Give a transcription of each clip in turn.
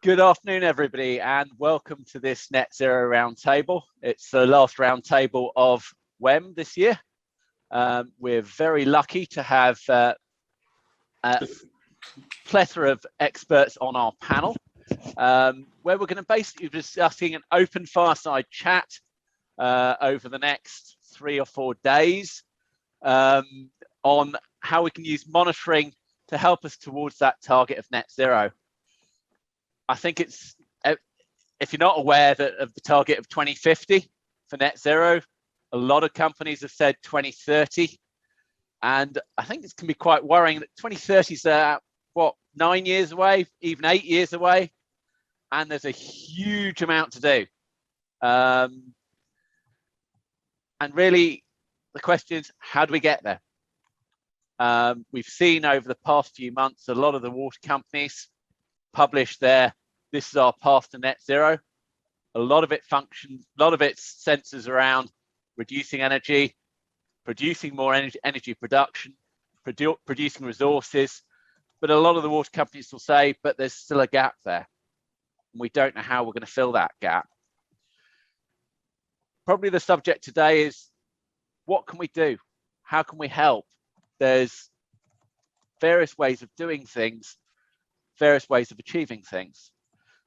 Good afternoon, everybody, and welcome to this Net Zero Roundtable. It's the last roundtable of WWEM this year. We're very lucky to have a plethora of experts on our panel, where we're going to basically be discussing an open fireside chat over the next 3 or 4 days on how we can use monitoring to help us towards that target of net zero. I think it's, if you're not aware of the target of 2050 for net zero, a lot of companies have said 2030. And I think it can be quite worrying that 2030 is, 9 years away, even 8 years away. And there's a huge amount to do. And really, the question is, how do we get there? We've seen over the past few months, a lot of the water companies publish this is our path to net zero. A lot of it functions, a lot of it centers around reducing energy, producing more energy production, producing resources. But a lot of the water companies will say, but there's still a gap there. And we don't know how we're going to fill that gap. Probably the subject today is, what can we do? How can we help? There's various ways of doing things, various ways of achieving things.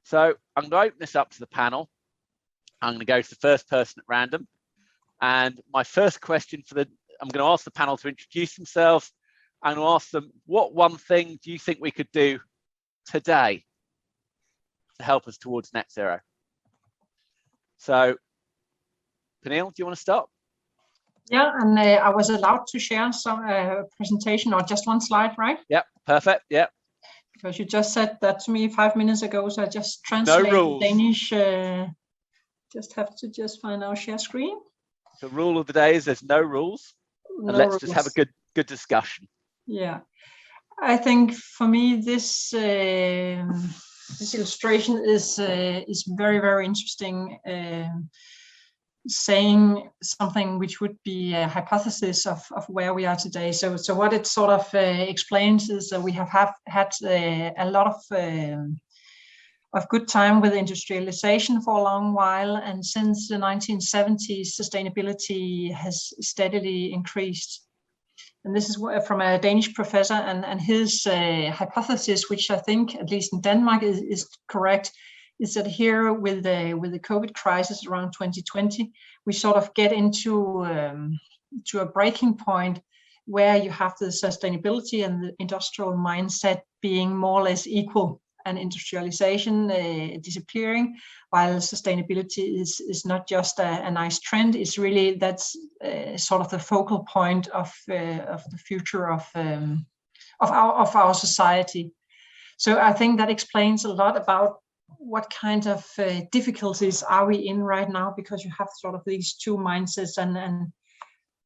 So I'm going to open this up to the panel. I'm going to go to the first person at random. And my first question I'm going to ask the panel to introduce themselves. I'm going to ask them, what one thing do you think we could do today to help us towards net zero? So, Penille, do you want to start? Yeah, and I was allowed to share some presentation or just one slide, right? Yep, perfect, yep. Because you just said that to me 5 minutes ago, so I just translated Danish. Just have to find our share screen. The rule of the day is there's no rules. No and let's rules. just have a good discussion. Yeah, I think for me this illustration is very, very interesting. Saying something which would be a hypothesis of where we are today. So what it sort of explains is that we have had a lot of good time with industrialization for a long while, and since the 1970s, sustainability has steadily increased. And this is from a Danish professor, and his hypothesis, which I think, at least in Denmark, is correct, is that here with the COVID crisis around 2020, we sort of get into to a breaking point where you have the sustainability and the industrial mindset being more or less equal, and industrialization disappearing, while sustainability is not just a nice trend. It's really that's sort of the focal point of the future of our society. So I think that explains a lot about what kind of difficulties are we in right now, because you have sort of these two mindsets and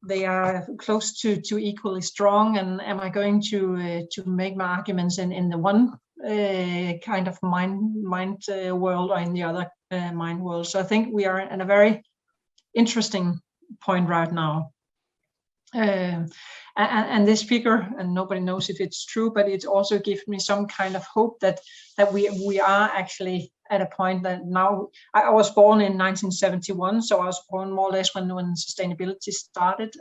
they are close to equally strong. And am I going to make my arguments in the one kind of mind world or in the other mind world? So I think we are in a very interesting point right now. And this figure, and nobody knows if it's true, but it also gives me some kind of hope that we are actually at a point that now, I was born in 1971, so I was born more or less when sustainability started.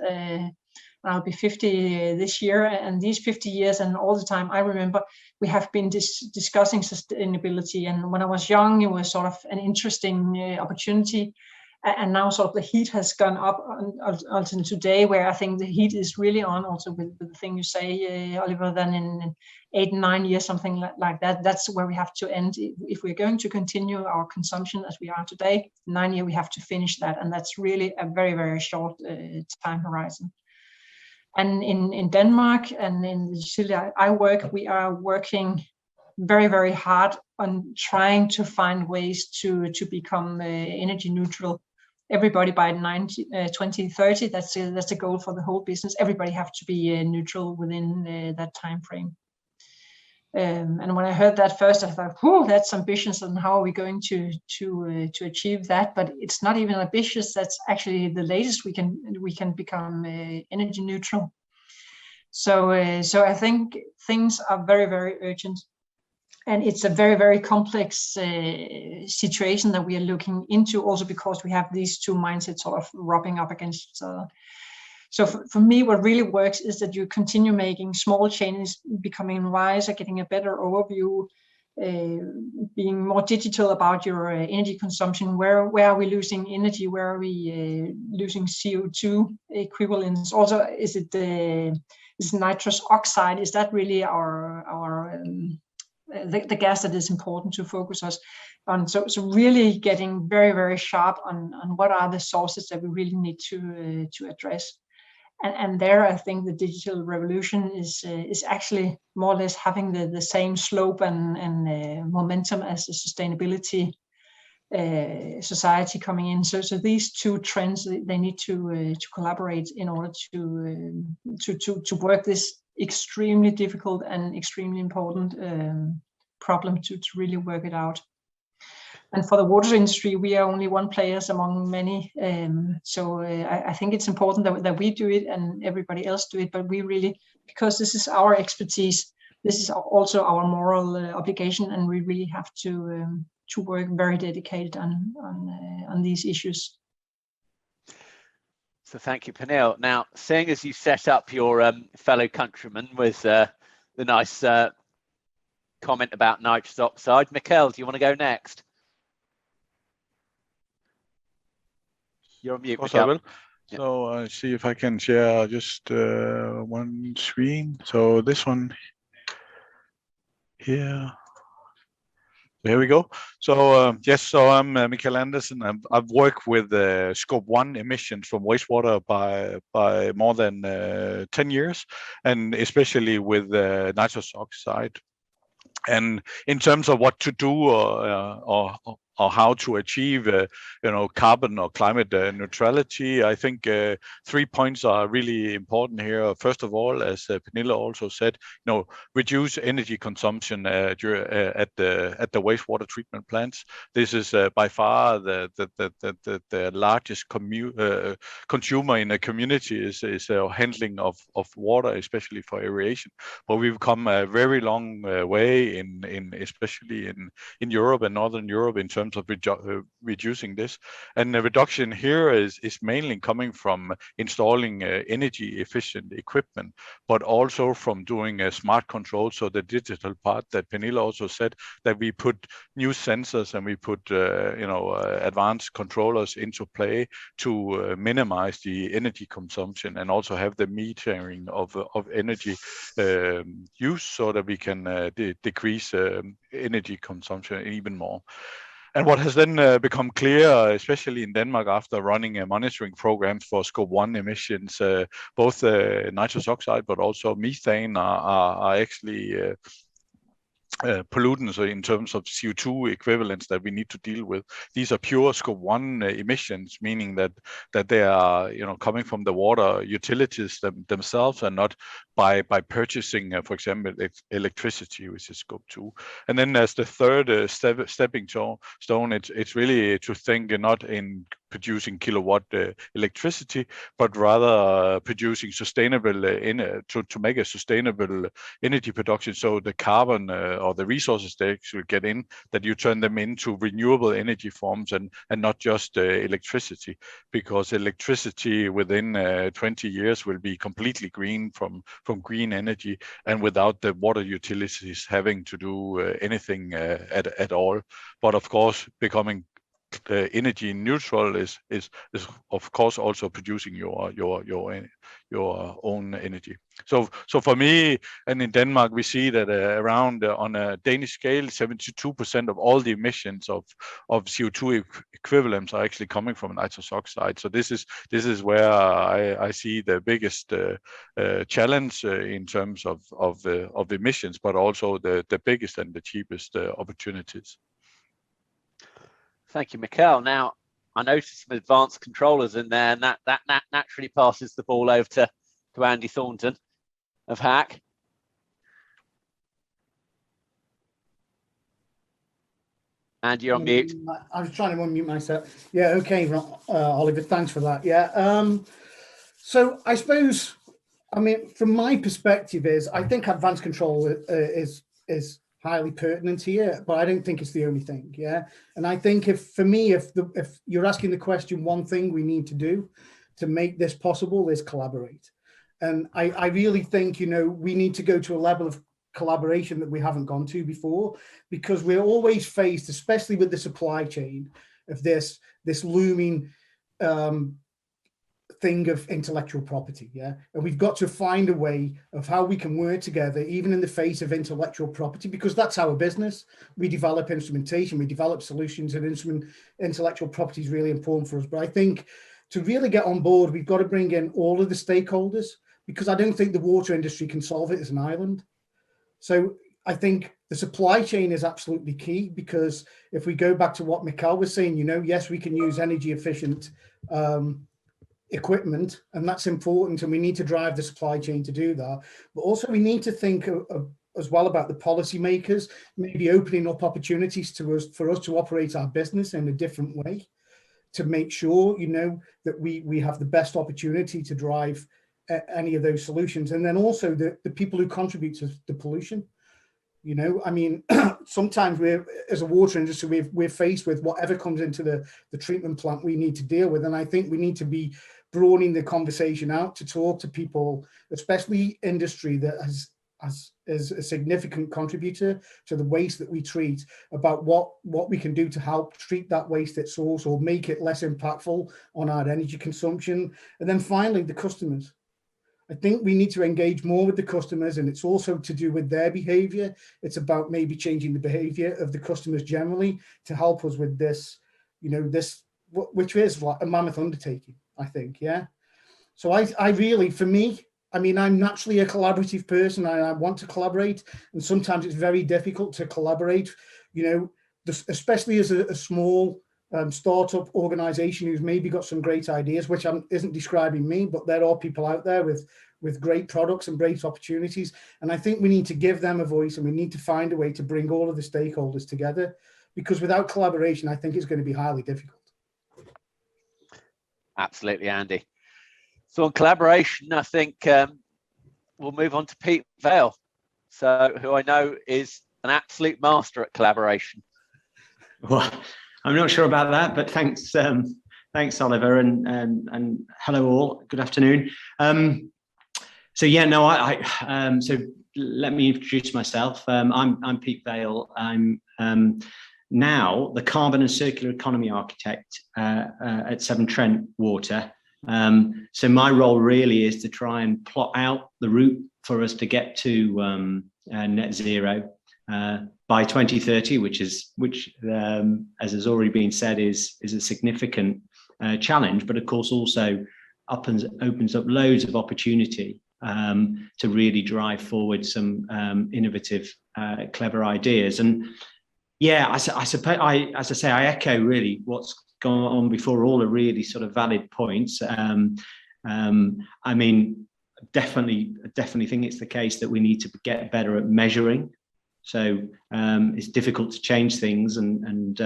I'll be 50 this year, and these 50 years and all the time I remember we have been discussing sustainability, and when I was young it was sort of an interesting opportunity. And now sort of the heat has gone up until today, where I think the heat is really on, also with the thing you say, Oliver, then in 8 and 9 years, something like that. That's where we have to end. If we're going to continue our consumption as we are today, 9 years, we have to finish that. And that's really a very, very short time horizon. And in Denmark and in the city I work, we are working very, very hard on trying to find ways to become energy neutral. Everybody by 2030, that's a goal for the whole business. Everybody have to be neutral within that time frame. And when I heard that first, I thought, "Whoa, that's ambitious! And how are we going to achieve that?" But it's not even ambitious. That's actually the latest we can become energy neutral. So I think things are very, very urgent. And it's a very, very complex situation that we are looking into, also because we have these two mindsets sort of rubbing up against each other. So for me, what really works is that you continue making small changes, becoming wiser, getting a better overview, being more digital about your energy consumption. Where are we losing energy? Where are we losing CO2 equivalents? Also, is nitrous oxide? Is that really the gas that is important to focus us on? So really getting very, very sharp on what are the sources that we really need to address. And there, I think the digital revolution is actually more or less having the same slope and momentum as the sustainability society coming in. So these two trends, they need to collaborate in order to work this extremely difficult and extremely important problem to really work it out. And for the water industry, we are only one player among many. So I think it's important that we do it and everybody else do it. But we really, because this is our expertise, this is also our moral obligation, and we really have to work very dedicated on these issues. So thank you, Penille. Now, seeing as you set up your fellow countrymen with the nice comment about nitrous oxide, Mikkel, do you want to go next? You're on mute. Of course, I will. Yeah. So see if I can share just one screen. So this one here. Here we go. So yes, so I'm Mikkel Andersen. I've worked with Scope 1 emissions from wastewater by more than 10 years, and especially with nitrous oxide. And in terms of what to do or how to achieve, carbon or climate neutrality, I think 3 points are really important here. First of all, as Penille also said, reduce energy consumption at the wastewater treatment plants. This is by far the largest consumer in a community is handling of water, especially for aeration. But we've come a very long way in especially in Europe and Northern Europe in terms of reducing this. And the reduction here is mainly coming from installing energy efficient equipment, but also from doing a smart control. So the digital part that Penille also said, that we put new sensors and we put advanced controllers into play to minimize the energy consumption and also have the metering of energy use, so that we can decrease energy consumption even more. And what has then become clear, especially in Denmark, after running monitoring programs for Scope 1 emissions, both nitrous oxide but also methane are actually pollutants in terms of CO2 equivalents that we need to deal with. These are pure Scope 1 emissions, meaning that they are coming from the water utilities themselves and not by purchasing, for example, electricity, which is Scope 2. And then as the third stepping stone, it's really to think not in producing kilowatt electricity, but rather producing sustainable to make a sustainable energy production. So the carbon or the resources they actually get in, that you turn them into renewable energy forms and not just electricity, because electricity within 20 years will be completely green from green energy, and without the water utilities having to do anything at all. But of course, becoming energy neutral is of course also producing your own energy. So for me, and in Denmark, we see that around on a Danish scale, 72% of all the emissions of CO2 equivalents are actually coming from nitrous oxide. So this is where I see the biggest challenge in terms of emissions, but also the biggest and the cheapest opportunities. Thank you, Mikkel. Now, I noticed some advanced controllers in there, and that naturally passes the ball over to Andy Thornton of Hach. And you're on mute. I was trying to unmute myself. Yeah, okay, Oliver, thanks for that. Yeah, so I suppose, from my perspective I think advanced control is highly pertinent here, but I don't think it's the only thing. Yeah. And I think if you're asking the question, one thing we need to do to make this possible is collaborate. And I really think, we need to go to a level of collaboration that we haven't gone to before, because we're always faced, especially with the supply chain, of this looming thing of intellectual property. Yeah. And we've got to find a way of how we can work together, even in the face of intellectual property, because that's our business. We develop instrumentation, we develop solutions, and intellectual property is really important for us. But I think to really get on board, we've got to bring in all of the stakeholders, because I don't think the water industry can solve it as an island. So I think the supply chain is absolutely key, because if we go back to what Mikkel was saying, yes, we can use energy efficient equipment, and that's important, and we need to drive the supply chain to do that. But also we need to think as well about the policymakers, maybe opening up opportunities for us to operate our business in a different way, to make sure, that we have the best opportunity to drive any of those solutions. And then also the people who contribute to the pollution. Sometimes as a water industry, we're faced with whatever comes into the treatment plant we need to deal with. And I think we need to be broadening the conversation out to talk to people, especially industry that is a significant contributor to the waste that we treat, about what we can do to help treat that waste at source or make it less impactful on our energy consumption. And then finally, the customers. I think we need to engage more with the customers, and it's also to do with their behavior. It's about maybe changing the behavior of the customers generally to help us with this, which is like a mammoth undertaking, I think. Yeah. So I really, for me, I'm naturally a collaborative person. I want to collaborate, and sometimes it's very difficult to collaborate, especially as a small startup organization who's maybe got some great ideas, which isn't describing me, but there are people out there with great products and great opportunities. And I think we need to give them a voice, and we need to find a way to bring all of the stakeholders together, because without collaboration, I think it's going to be highly difficult. Absolutely, Andy. So on collaboration, I think we'll move on to Pete Vale, who I know is an absolute master at collaboration. Well, I'm not sure about that, but thanks, Oliver, and hello all. Good afternoon. So let me introduce myself. I'm Pete Vale. I'm now the carbon and circular economy architect at Severn Trent Water. So my role really is to try and plot out the route for us to get to net zero by 2030, which as has already been said, is a significant challenge, but of course also opens up loads of opportunity to really drive forward some innovative, clever ideas. And yeah, I suppose I echo really what's gone on before. All are really sort of valid points. Definitely think it's the case that we need to get better at measuring. So it's difficult to change things and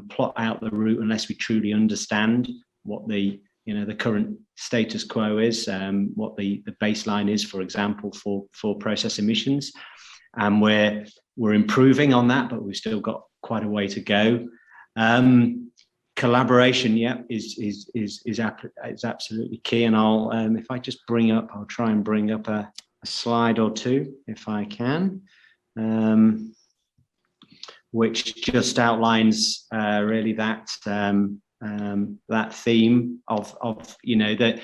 plot out the route unless we truly understand what the current status quo is, what the baseline is, for example, for process emissions. And we're improving on that, but we've still got quite a way to go. Collaboration, is absolutely key. And I'll if I just I'll try and bring up a slide or two if I can, which just outlines really that that theme of that.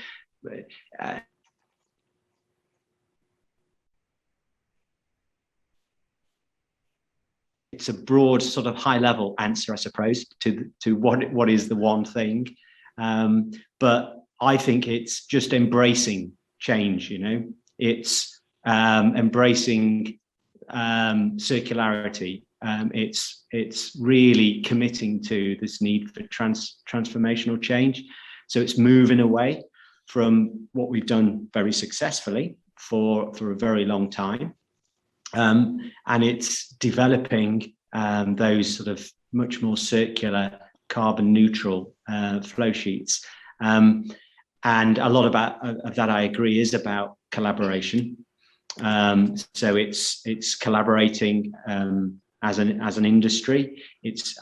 It's a broad sort of high level answer, I suppose, to what is the one thing. But I think it's just embracing change, it's embracing circularity. It's really committing to this need for transformational change. So it's moving away from what we've done very successfully for a very long time. And it's developing those sort of much more circular, carbon neutral flow sheets. And a lot of that I agree is about collaboration. So it's collaborating as an industry.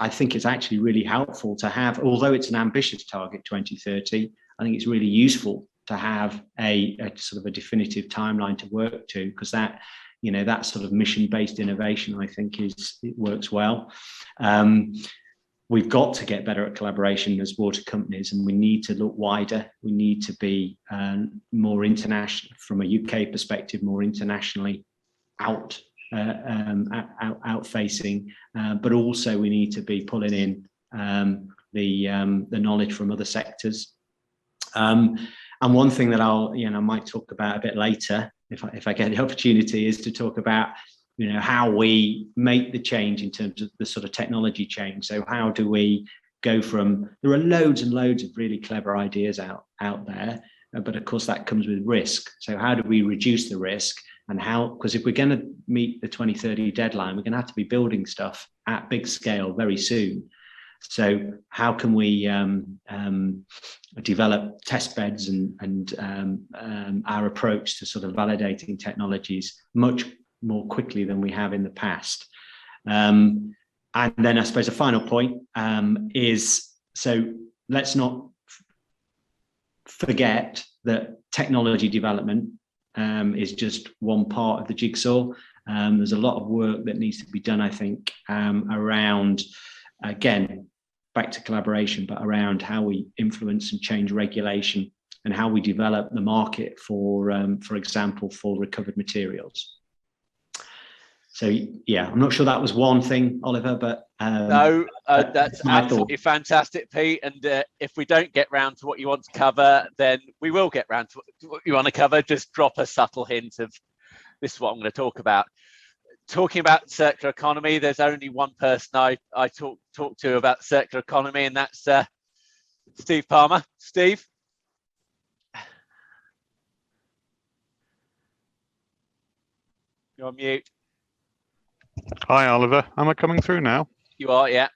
I think it's actually really helpful to have, although it's an ambitious target 2030, I think it's really useful to have a sort of a definitive timeline to work to, because that, you know, that sort of mission-based innovation, I think it works well. We've got to get better at collaboration as water companies, and we need to look wider. We need to be more international, from a UK perspective, more internationally out-facing, but also we need to be pulling in the knowledge from other sectors. And one thing that I might talk about a bit later, if I get the opportunity, is to talk about, you know, how we make the change in terms of the sort of technology change. So how do we go from, there are loads and loads of really clever ideas out there, but of course that comes with risk. So how do we reduce the risk, and how, because if we're going to meet the 2030 deadline, we're going to have to be building stuff at big scale very soon. So how can we develop test beds and our approach to sort of validating technologies much more quickly than we have in the past? And then I suppose a final point is, so let's not forget that technology development is just one part of the jigsaw. There's a lot of work that needs to be done, I think, around, again, back to collaboration, but around how we influence and change regulation, and how we develop the market for example, for recovered materials. So yeah, I'm not sure that was one thing, Oliver, but no, that's absolutely fantastic, Pete. And if we don't get round to what you want to cover, then we will get round to what you want to cover. Just drop a subtle hint of this is what I'm going to talk about. Talking about circular economy, there's only one person I talk to about circular economy, and that's Steve Palmer. Steve. You're on mute. Hi, Oliver. Am I coming through now? You are, yeah.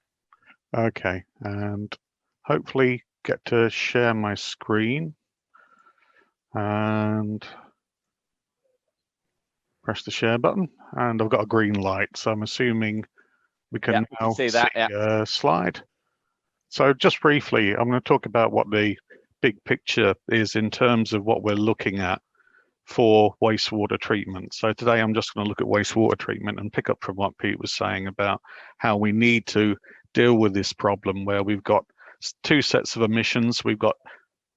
Okay, and hopefully get to share my screen and press the share button, and I've got a green light, so I'm assuming we can now see a slide. So just briefly, I'm going to talk about what the big picture is in terms of what we're looking at for wastewater treatment. So today I'm just going to look at wastewater treatment and pick up from what Pete was saying about how we need to deal with this problem where we've got two sets of emissions. We've got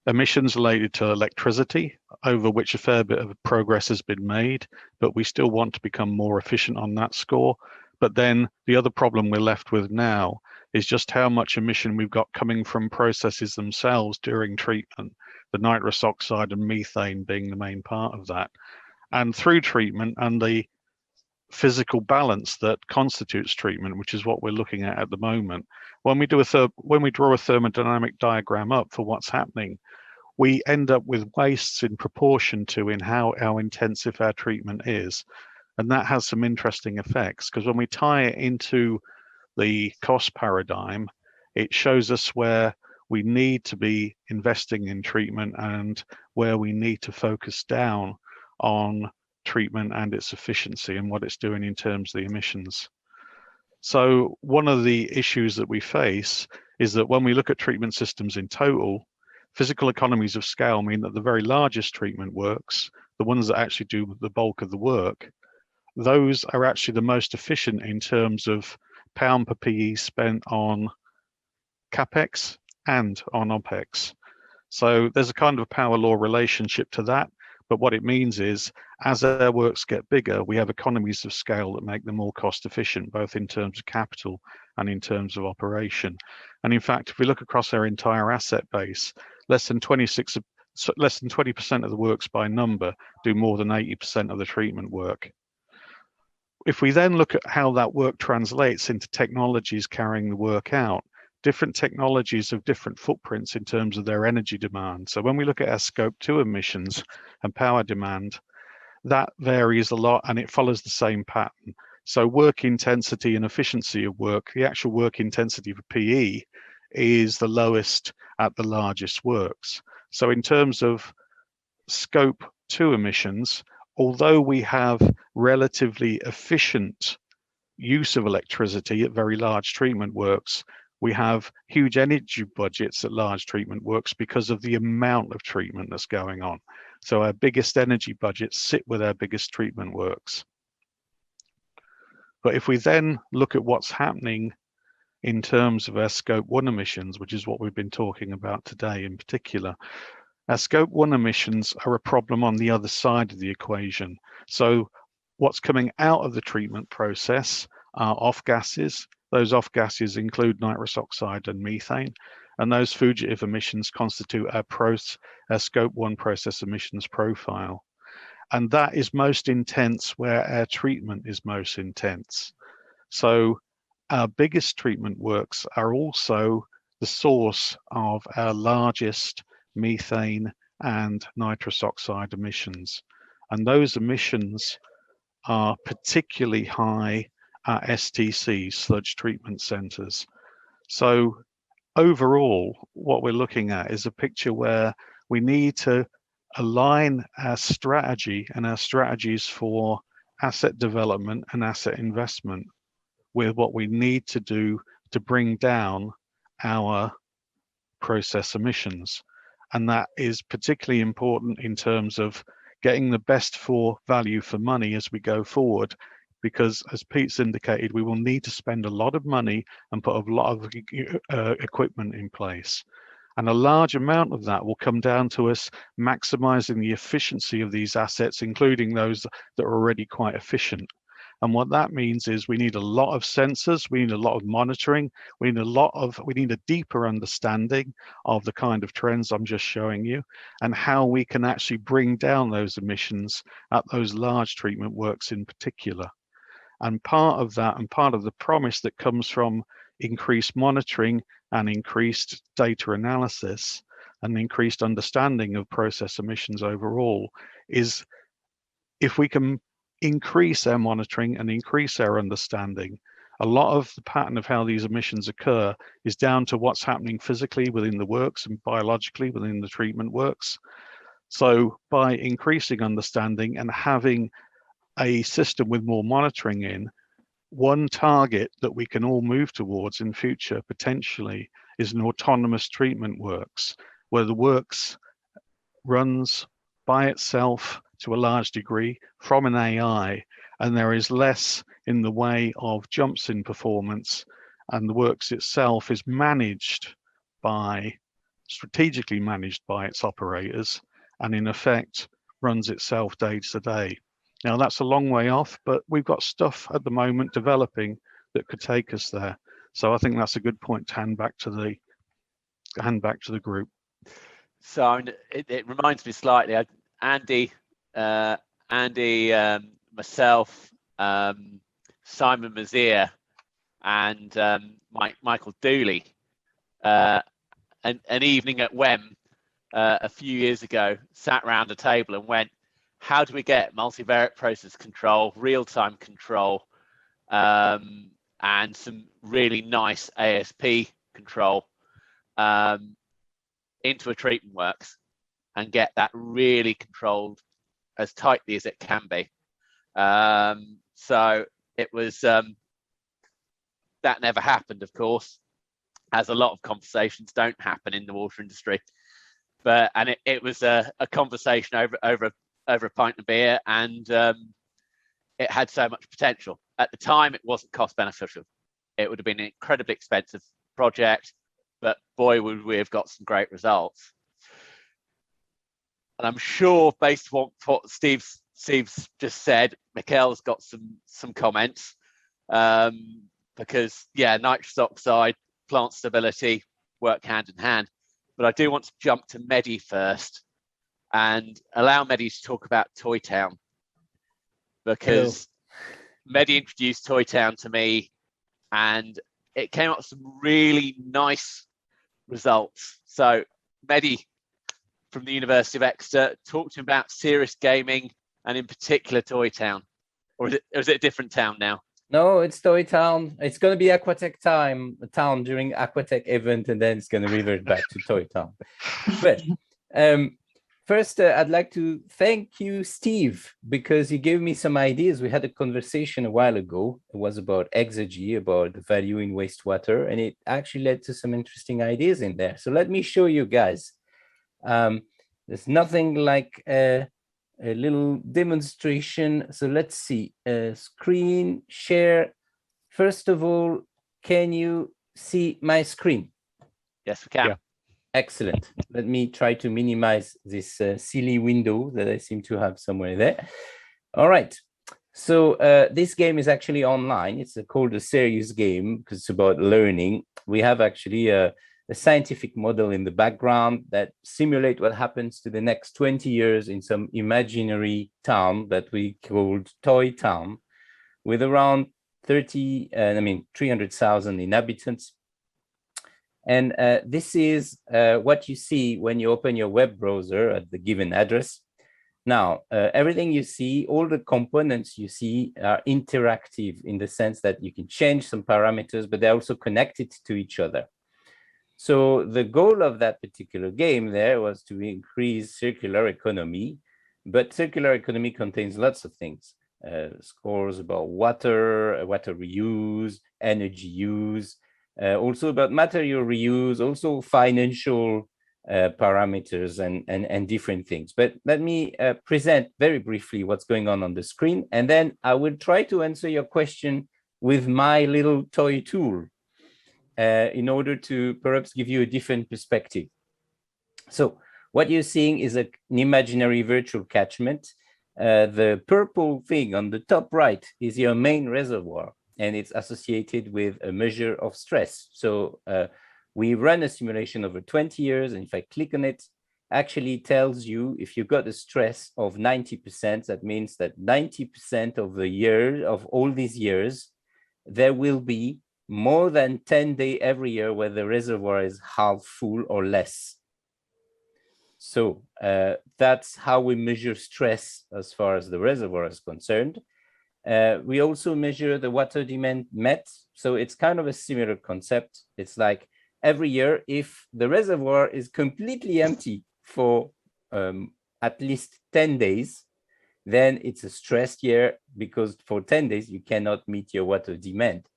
emissions related to electricity, over which a fair bit of progress has been made, but we still want to become more efficient on that score. But then the other problem we're left with now is just how much emission we've got coming from processes themselves during treatment, the nitrous oxide and methane being the main part of that. And through treatment and the physical balance that constitutes treatment, which is what we're looking at the moment, when we draw a thermodynamic diagram up for what's happening, we end up with wastes in proportion to how intensive our treatment is. And that has some interesting effects, because when we tie it into the cost paradigm, it shows us where we need to be investing in treatment and where we need to focus down on treatment and its efficiency and what it's doing in terms of the emissions. So one of the issues that we face is that when we look at treatment systems in total, physical economies of scale mean that the very largest treatment works, the ones that actually do the bulk of the work, those are actually the most efficient in terms of pound per PE spent on CapEx and on OpEx. So there's a kind of power law relationship to that. But what it means is, as our works get bigger, we have economies of scale that make them more cost efficient, both in terms of capital and in terms of operation. And in fact, if we look across our entire asset base, less than 20% of the works by number do more than 80% of the treatment work. If we then look at how that work translates into technologies carrying the work out, different technologies have different footprints in terms of their energy demand. So when we look at our scope 2 emissions and power demand, that varies a lot and it follows the same pattern. So work intensity and efficiency of work, the actual work intensity for PE is the lowest at the largest works. So in terms of scope 2 emissions, although we have relatively efficient use of electricity at very large treatment works, we have huge energy budgets at large treatment works because of the amount of treatment that's going on. So our biggest energy budgets sit with our biggest treatment works. But if we then look at what's happening in terms of our Scope 1 emissions, which is what we've been talking about today in particular, our Scope 1 emissions are a problem on the other side of the equation. So what's coming out of the treatment process are off gases. Those off gases include nitrous oxide and methane, and those fugitive emissions constitute our Scope 1 process emissions profile. And that is most intense where our treatment is most intense. So our biggest treatment works are also the source of our largest methane and nitrous oxide emissions. And those emissions are particularly high at STC, sludge treatment centres. So overall, what we're looking at is a picture where we need to align our strategy and our strategies for asset development and asset investment with what we need to do to bring down our process emissions. And that is particularly important in terms of getting the best for value for money as we go forward, because as Pete's indicated, we will need to spend a lot of money and put a lot of equipment in place. And a large amount of that will come down to us maximizing the efficiency of these assets, including those that are already quite efficient. And what that means is we need a lot of sensors, we need a lot of monitoring, we need a deeper understanding of the kind of trends I'm just showing you and how we can actually bring down those emissions at those large treatment works in particular. And part of that, and part of the promise that comes from increased monitoring and increased data analysis and increased understanding of process emissions overall, is if we can increase our monitoring and increase our understanding, a lot of the pattern of how these emissions occur is down to what's happening physically within the works and biologically within the treatment works. So by increasing understanding and having a system with more monitoring in, one target that we can all move towards in future potentially is an autonomous treatment works, where the works runs by itself to a large degree from an AI, and there is less in the way of jumps in performance, and the works itself is strategically managed by its operators, and in effect runs itself day to day. Now that's a long way off, but we've got stuff at the moment developing that could take us there. So I think that's a good point to hand back to the group. So it reminds me slightly. Andy, myself, Simon Mazier, and Michael Dooley, an evening at WWEM a few years ago, sat around a table and went, how do we get multivariate process control, real-time control, and some really nice ASP control into a treatment works and get that really controlled as tightly as it can be. So it was, that never happened, of course, as a lot of conversations don't happen in the water industry. And it was a conversation over a pint of beer, and it had so much potential. At the time, it wasn't cost beneficial. It would have been an incredibly expensive project, but boy, would we have got some great results. And I'm sure, based on what Steve's just said, Mikkel's got some comments, because yeah, nitrous oxide, plant stability work hand in hand. But I do want to jump to Mehdi first and allow Mehdi to talk about Toy Town, because Mehdi introduced Toy Town to me and it came up with some really nice results. So Mehdi from the University of Exeter, talk to him about serious gaming and in particular Toy Town. Or is it a different town now? No, it's Toy Town. It's going to be Aquatech town during Aquatech event, and then it's going to revert back to Toy Town. But first, I'd like to thank you, Steve, because you gave me some ideas. We had a conversation a while ago. It was about exergy, about the value in wastewater, and it actually led to some interesting ideas in there. So let me show you guys. There's nothing like a little demonstration. So let's see, screen share. First of all, can you see my screen? Yes, we can. Yeah. Excellent. Let me try to minimize this silly window that I seem to have somewhere there. All right. So this game is actually online. It's called a serious game because it's about learning. We have actually a scientific model in the background that simulate what happens to the next 20 years in some imaginary town that we called Toy Town, with around 300,000 inhabitants. And this is what you see when you open your web browser at the given address. Now, everything you see, all the components you see are interactive in the sense that you can change some parameters, but they're also connected to each other. So the goal of that particular game there was to increase circular economy, but circular economy contains lots of things. Scores about water, water reuse, energy use, also about material reuse, also financial parameters and different things. But let me present very briefly what's going on the screen, and then I will try to answer your question with my little toy tool in order to perhaps give you a different perspective. So what you're seeing is an imaginary virtual catchment. The purple thing on the top right is your main reservoir, and it's associated with a measure of stress. So we run a simulation over 20 years, and if I click on it, actually tells you if you've got a stress of 90%, that means that 90% of the year, of all these years, there will be more than 10 days every year where the reservoir is half full or less. So that's how we measure stress as far as the reservoir is concerned. We also measure the water demand met. So it's kind of a similar concept. It's like every year, if the reservoir is completely empty for at least 10 days, then it's a stressed year because for 10 days, you cannot meet your water demand.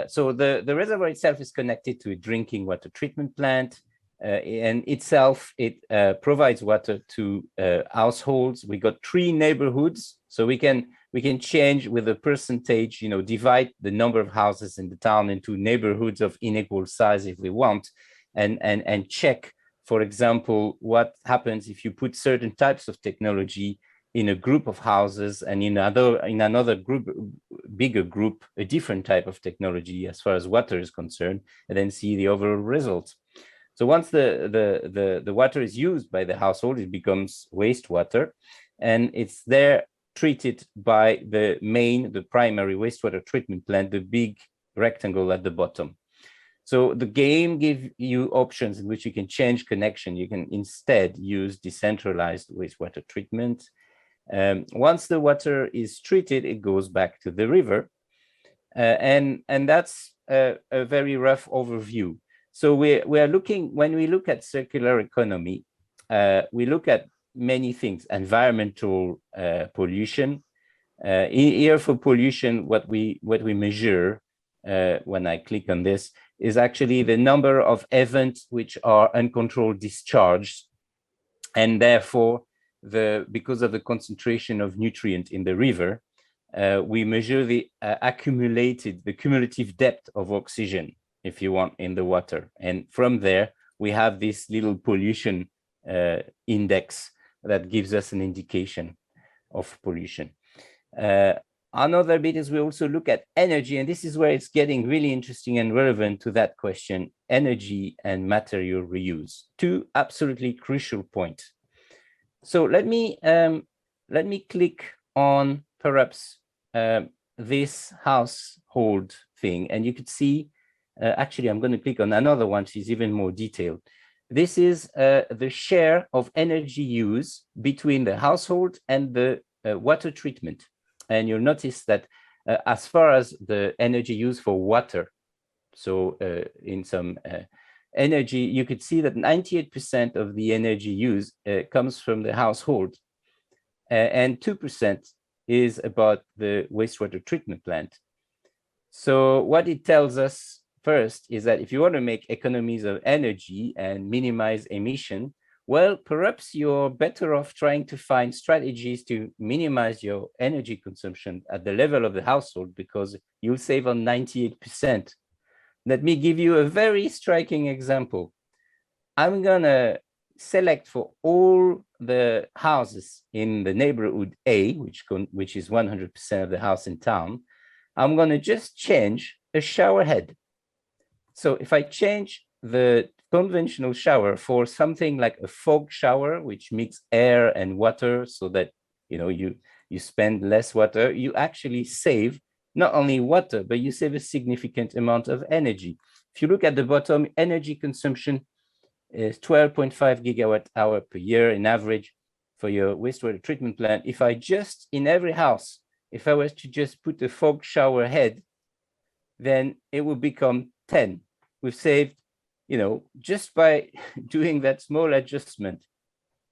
So the reservoir itself is connected to a drinking water treatment plant. And itself, it provides water to households. We got 3 neighborhoods, so we can change with a percentage, you know, divide the number of houses in the town into neighborhoods of unequal size if we want, and check, for example, what happens if you put certain types of technology in a group of houses, and in another group, bigger group, a different type of technology as far as water is concerned, and then see the overall results. So once the water is used by the household, it becomes wastewater, and it's there treated by the primary wastewater treatment plant, the big rectangle at the bottom. So the game gives you options in which you can change connection. You can instead use decentralized wastewater treatment. Once the water is treated, it goes back to the river, and that's a very rough overview. So we are looking, when we look at circular economy, we look at many things: environmental pollution. Here for pollution, what we measure when I click on this is actually the number of events which are uncontrolled discharge, and therefore because of the concentration of nutrient in the river, we measure the cumulative depth of oxygen, if you want, in the water. And from there, we have this little pollution index that gives us an indication of pollution. Another bit is we also look at energy, and this is where it's getting really interesting and relevant to that question: energy and material reuse, 2 absolutely crucial points. So let me click on perhaps this household thing, and you could see, actually, I'm going to click on another one, which is even more detailed. This is the share of energy use between the household and the water treatment. And you'll notice that as far as the energy used for water, so in some energy, you could see that 98% of the energy used comes from the household, and 2% is about the wastewater treatment plant. So what it tells us first is that if you want to make economies of energy and minimize emission, well, perhaps you're better off trying to find strategies to minimize your energy consumption at the level of the household, because you'll save on 98%. Let me give you a very striking example. I'm gonna select for all the houses in the neighborhood A, which is 100% of the house in town. I'm gonna just change a shower head. So if I change the conventional shower for something like a fog shower, which mix air and water so that you spend less water, you actually save not only water, but you save a significant amount of energy. If you look at the bottom, energy consumption is 12.5 gigawatt hour per year in average for your wastewater treatment plant. If I just, in every house, if I was to just put a fog shower head, then it would become 10. We've saved, just by doing that small adjustment,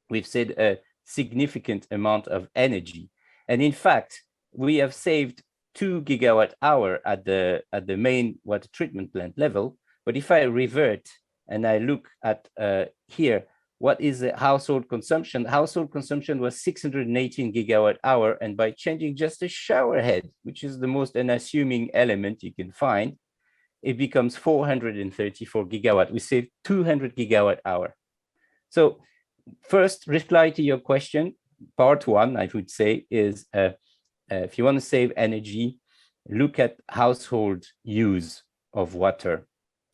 we've saved a significant amount of energy. And in fact, we have saved 2 gigawatt hour at the main water treatment plant level. But if I revert and I look at here, what is the household consumption? Household consumption was 618 gigawatt hour. And by changing just a shower head, which is the most unassuming element you can find, it becomes 434 gigawatt. We save 200 gigawatt hour. So first, reply to your question, part one, I would say, is if you want to save energy, look at household use of water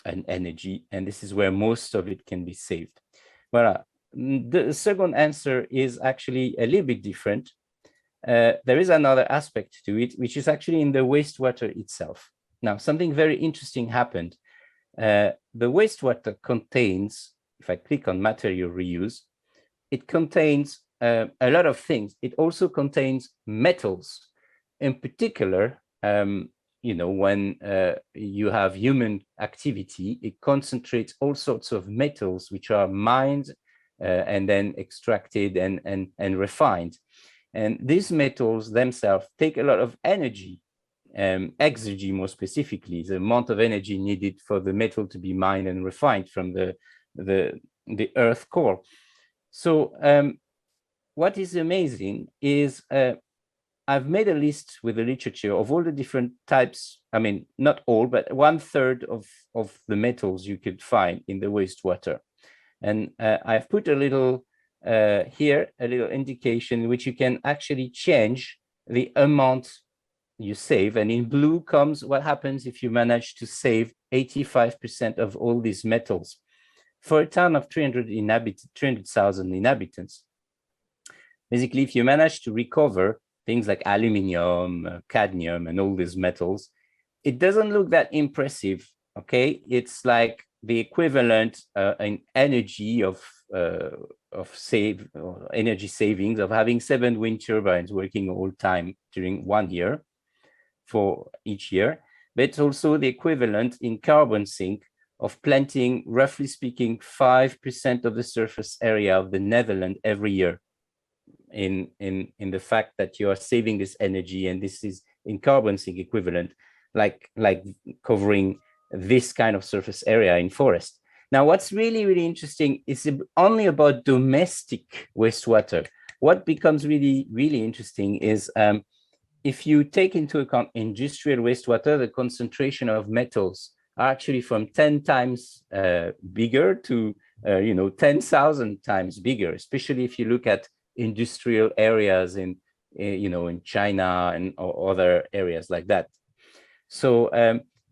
and energy, and this is where most of it can be saved. Well, the second answer is actually a little bit different. There is another aspect to it, which is actually in the wastewater itself. Now, something very interesting happened. The wastewater contains, if I click on material reuse, it contains a lot of things. It also contains metals. In particular, when you have human activity, it concentrates all sorts of metals which are mined and then extracted and refined. And these metals themselves take a lot of energy. Exergy, more specifically, the amount of energy needed for the metal to be mined and refined from the earth core. So what is amazing is I've made a list with the literature of all the different types. I mean, not all, but 1/3 of the metals you could find in the wastewater. And I've put a little here, a little indication which you can actually change the amount you save. And in blue comes what happens if you manage to save 85% of all these metals. For a town of 300,000 inhabitants, basically, if you manage to recover things like aluminium, cadmium, and all these metals, it doesn't look that impressive, okay? It's like the equivalent in energy of energy savings of having 7 wind turbines working all time during 1 year for each year. But it's also the equivalent in carbon sink of planting, roughly speaking, 5% of the surface area of the Netherlands every year. In the fact that you are saving this energy, and this is in carbon sink equivalent, like covering this kind of surface area in forest. Now, what's really, really interesting is only about domestic wastewater. What becomes really, really interesting is if you take into account industrial wastewater, the concentration of metals are actually from 10 times bigger to 10,000 times bigger, especially if you look at industrial areas in China and or other areas like that. So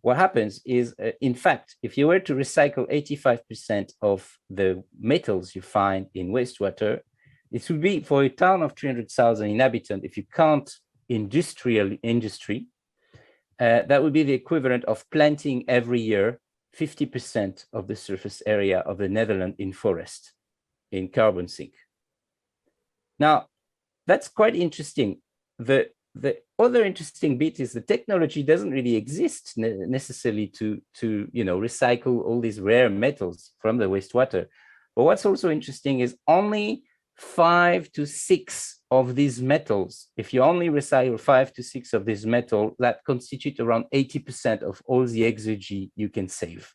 what happens is, in fact, if you were to recycle 85% of the metals you find in wastewater, it would be, for a town of 300,000 inhabitants, if you count industry, that would be the equivalent of planting every year 50% of the surface area of the Netherlands in forest, in carbon sink. Now, that's quite interesting. The the other interesting bit is the technology doesn't really exist necessarily to recycle all these rare metals from the wastewater. But what's also interesting is only 5 to 6 of these metals, if you only recycle 5 to 6 of these metals, that constitute around 80% of all the exergy you can save.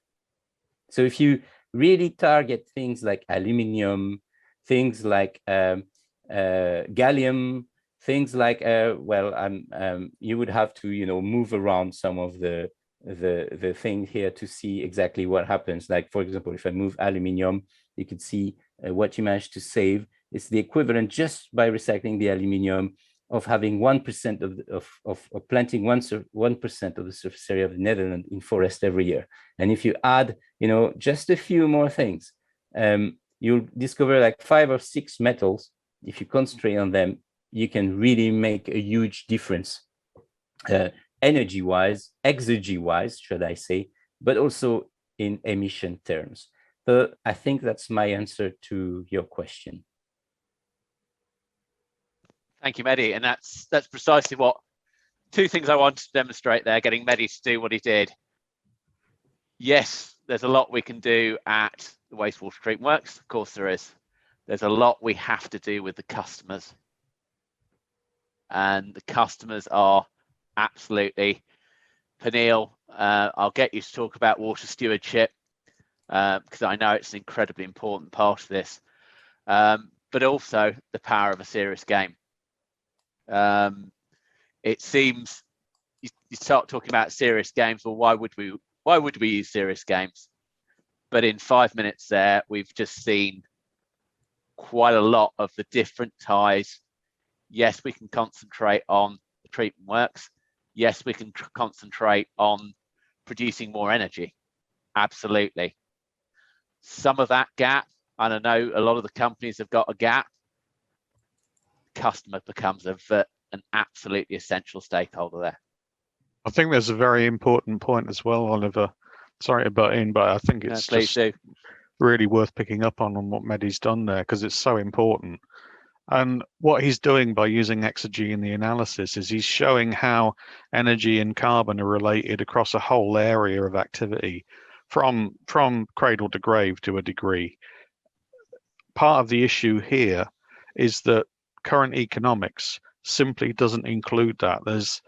So if you really target things like aluminium, things like gallium, things like you would have to move around some of the thing here to see exactly what happens. Like, for example, if I move aluminium, you can see what you managed to save. It's the equivalent, just by recycling the aluminium, of having 1% of planting 1% of the surface area of the Netherlands in forest every year. And if you add just a few more things, you'll discover like 5 or 6 metals. If you concentrate on them, you can really make a huge difference, energy-wise, exergy-wise, should I say, but also in emission terms. So I think that's my answer to your question. Thank you, Mehdi. And that's precisely what 2 things I wanted to demonstrate there, getting Mehdi to do what he did. Yes, there's a lot we can do at the wastewater treatment works. Of course there is. There's a lot we have to do with the customers. And the customers are absolutely, Penille, I'll get you to talk about water stewardship, because I know it's an incredibly important part of this, but also the power of a serious game. It seems you start talking about serious games, well, why would we use serious games? But in 5 minutes there, we've just seen quite a lot of the different ties. Yes, we can concentrate on the treatment works. Yes, we can concentrate on producing more energy. Absolutely. Some of that gap, and I know a lot of the companies have got a gap, customer becomes an absolutely essential stakeholder there. I think there's a very important point as well, Oliver. Sorry to butt in, but I think it's really worth picking up on what Mehdi's done there, because it's so important. And what he's doing by using exergy in the analysis is he's showing how energy and carbon are related across a whole area of activity, from cradle to grave to a degree. Part of the issue here is that current economics simply doesn't include that. There's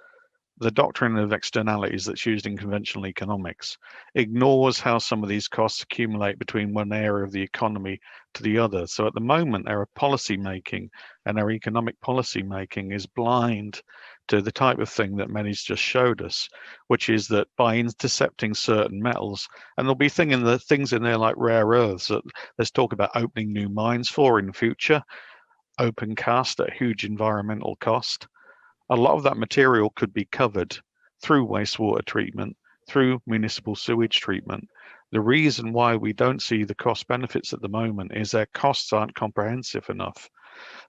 the doctrine of externalities that's used in conventional economics ignores how some of these costs accumulate between one area of the economy to the other. So at the moment, our policy making and our economic policy making is blind to the type of thing that Mehdi's just showed us, which is that by intercepting certain metals, and there'll be things in there like rare earths that there's talk about opening new mines for in the future, open cast at huge environmental cost. A lot of that material could be covered through wastewater treatment, through municipal sewage treatment. The reason why we don't see the cost benefits at the moment is their costs aren't comprehensive enough.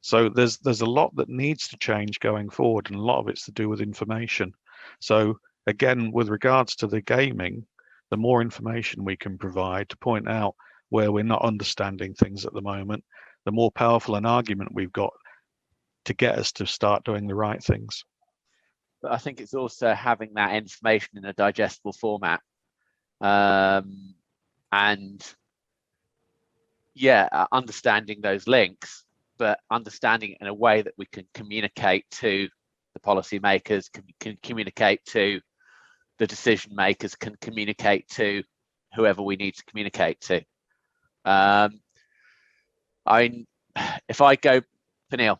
So there's a lot that needs to change going forward, and a lot of it's to do with information. So again, with regards to the gaming, the more information we can provide to point out where we're not understanding things at the moment, the more powerful an argument we've got to get us to start doing the right things. But I think it's also having that information in a digestible format. And yeah, understanding those links, but understanding it in a way that we can communicate to the policymakers, can communicate to the decision makers, can communicate to whoever we need to communicate to. If I go, Penille.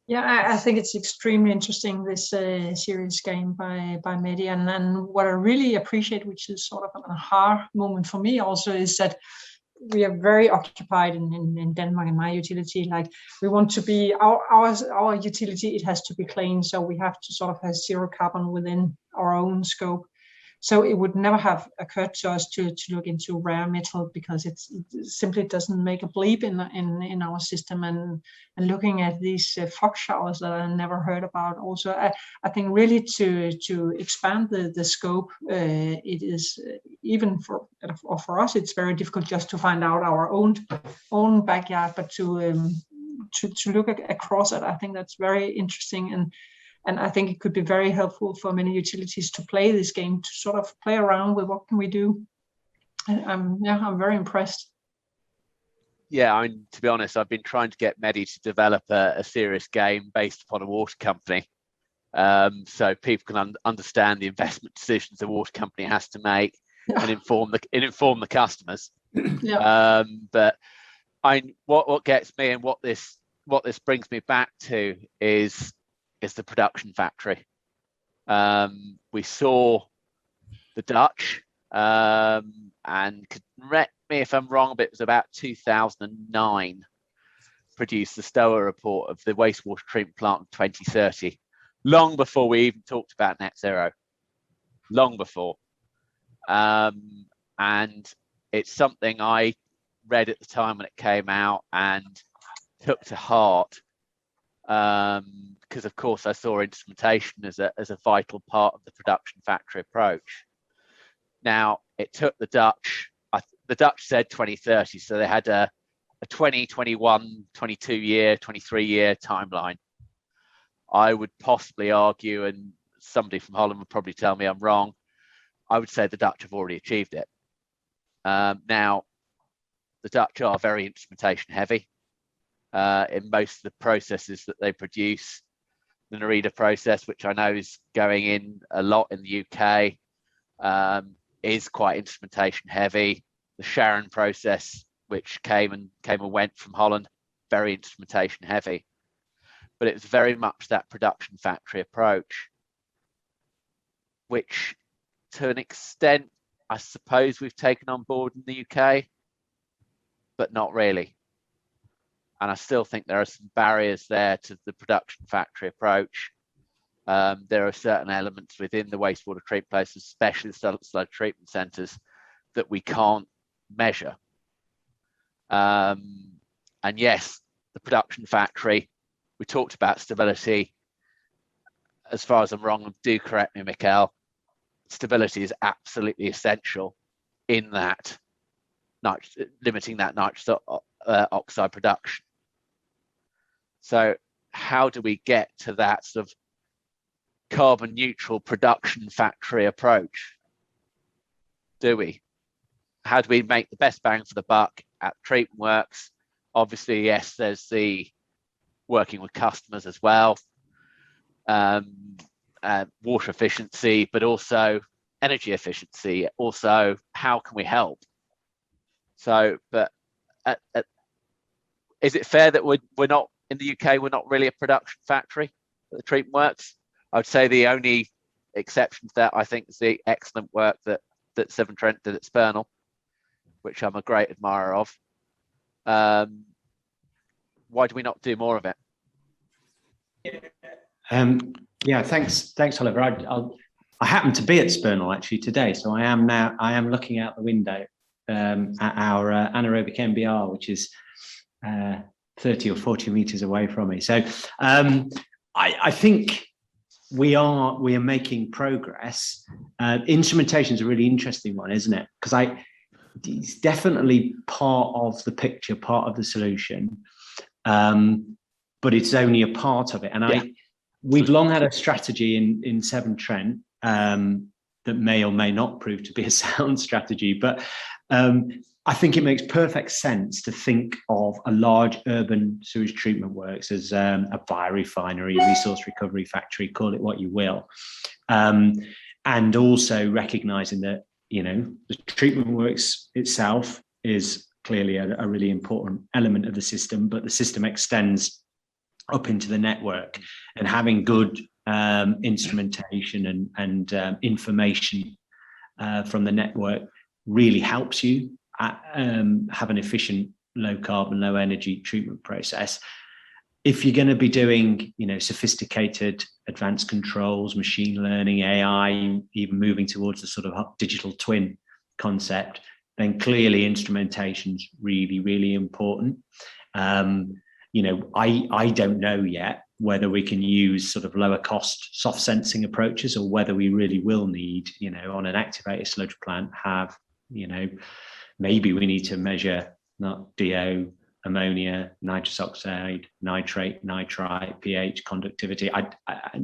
Yeah, I think it's extremely interesting, this serious game by Mehdi. And what I really appreciate, which is sort of an aha moment for me also, is that we are very occupied in Denmark, in my utility. Like, we want to be, our utility, it has to be clean. So we have to sort of have zero carbon within our own scope. So it would never have occurred to us to look into rare metal, because it simply doesn't make a bleep in our system. And looking at these fog showers that I never heard about also, I think really to expand the scope, it is even for us, it's very difficult just to find out our own backyard, but to look across it, I think that's very interesting. And I think it could be very helpful for many utilities to play this game, to sort of play around with what can we do. And I'm very impressed. Yeah, I mean, to be honest, I've been trying to get Mehdi to develop a serious game based upon a water company, so people can understand the investment decisions the water company has to make and inform the customers. Yeah. But what gets me and what this brings me back to is the production factory. We saw the Dutch, and correct me if I'm wrong, but it was about 2009, produced the STOA report of the wastewater treatment plant in 2030, long before we even talked about net zero, long before. And it's something I read at the time when it came out and took to heart, because of course I saw instrumentation as a vital part of the production factory approach. Now, it took the Dutch said 2030, so they had a 20, 21, 22 year, 23 year timeline. I would possibly argue, and somebody from Holland would probably tell me I'm wrong, I would say the Dutch have already achieved it. Now, the Dutch are very instrumentation heavy in most of the processes that they produce. The Nerida process, which I know is going in a lot in the UK, is quite instrumentation heavy. The Sharon process, which came and went from Holland, very instrumentation heavy. But it's very much that production factory approach, which to an extent, I suppose we've taken on board in the UK, but not really. And I still think there are some barriers there to the production factory approach. There are certain elements within the wastewater treatment places, especially the sludge treatment centres, that we can't measure. And yes, the production factory, we talked about stability. As far as I'm wrong, do correct me, Mikkel, stability is absolutely essential in that limiting that nitrous oxide production. So how do we get to that sort of carbon neutral production factory approach? How do we make the best bang for the buck at treatment works? Obviously, yes, there's the working with customers as well, water efficiency, but also energy efficiency. Also, how can we help? So, but is it fair that we're not in the UK? We're not really a production factory at the treatment works. I would say the only exception to that, I think, is the excellent work that Severn Trent did at Penille, which I'm a great admirer of. Why do we not do more of it? Yeah, thanks, Oliver. I happen to be at Penille actually today, so I am looking out the window at our anaerobic MBR, which is 30 or 40 meters away from me. So I think we are making progress. Instrumentation is a really interesting one, isn't it? Because it's definitely part of the picture, part of the solution, but it's only a part of it. And we've long had a strategy in Severn Trent that may or may not prove to be a sound strategy, but I think it makes perfect sense to think of a large urban sewage treatment works as a biorefinery, resource recovery factory, call it what you will, and also recognizing that, you know, the treatment works itself is clearly a really important element of the system, but the system extends up into the network, and having good instrumentation and information from the network really helps you have an efficient, low carbon, low energy treatment process. If you're going to be doing, you know, sophisticated advanced controls, machine learning, AI, even moving towards the sort of digital twin concept, then clearly instrumentation's really, really important. You know, I don't know yet whether we can use sort of lower cost soft sensing approaches, or whether we really will need, you know, on an activated sludge plant have, you know, maybe we need to measure not DO ammonia, nitrous oxide, nitrate, nitrite, pH, conductivity.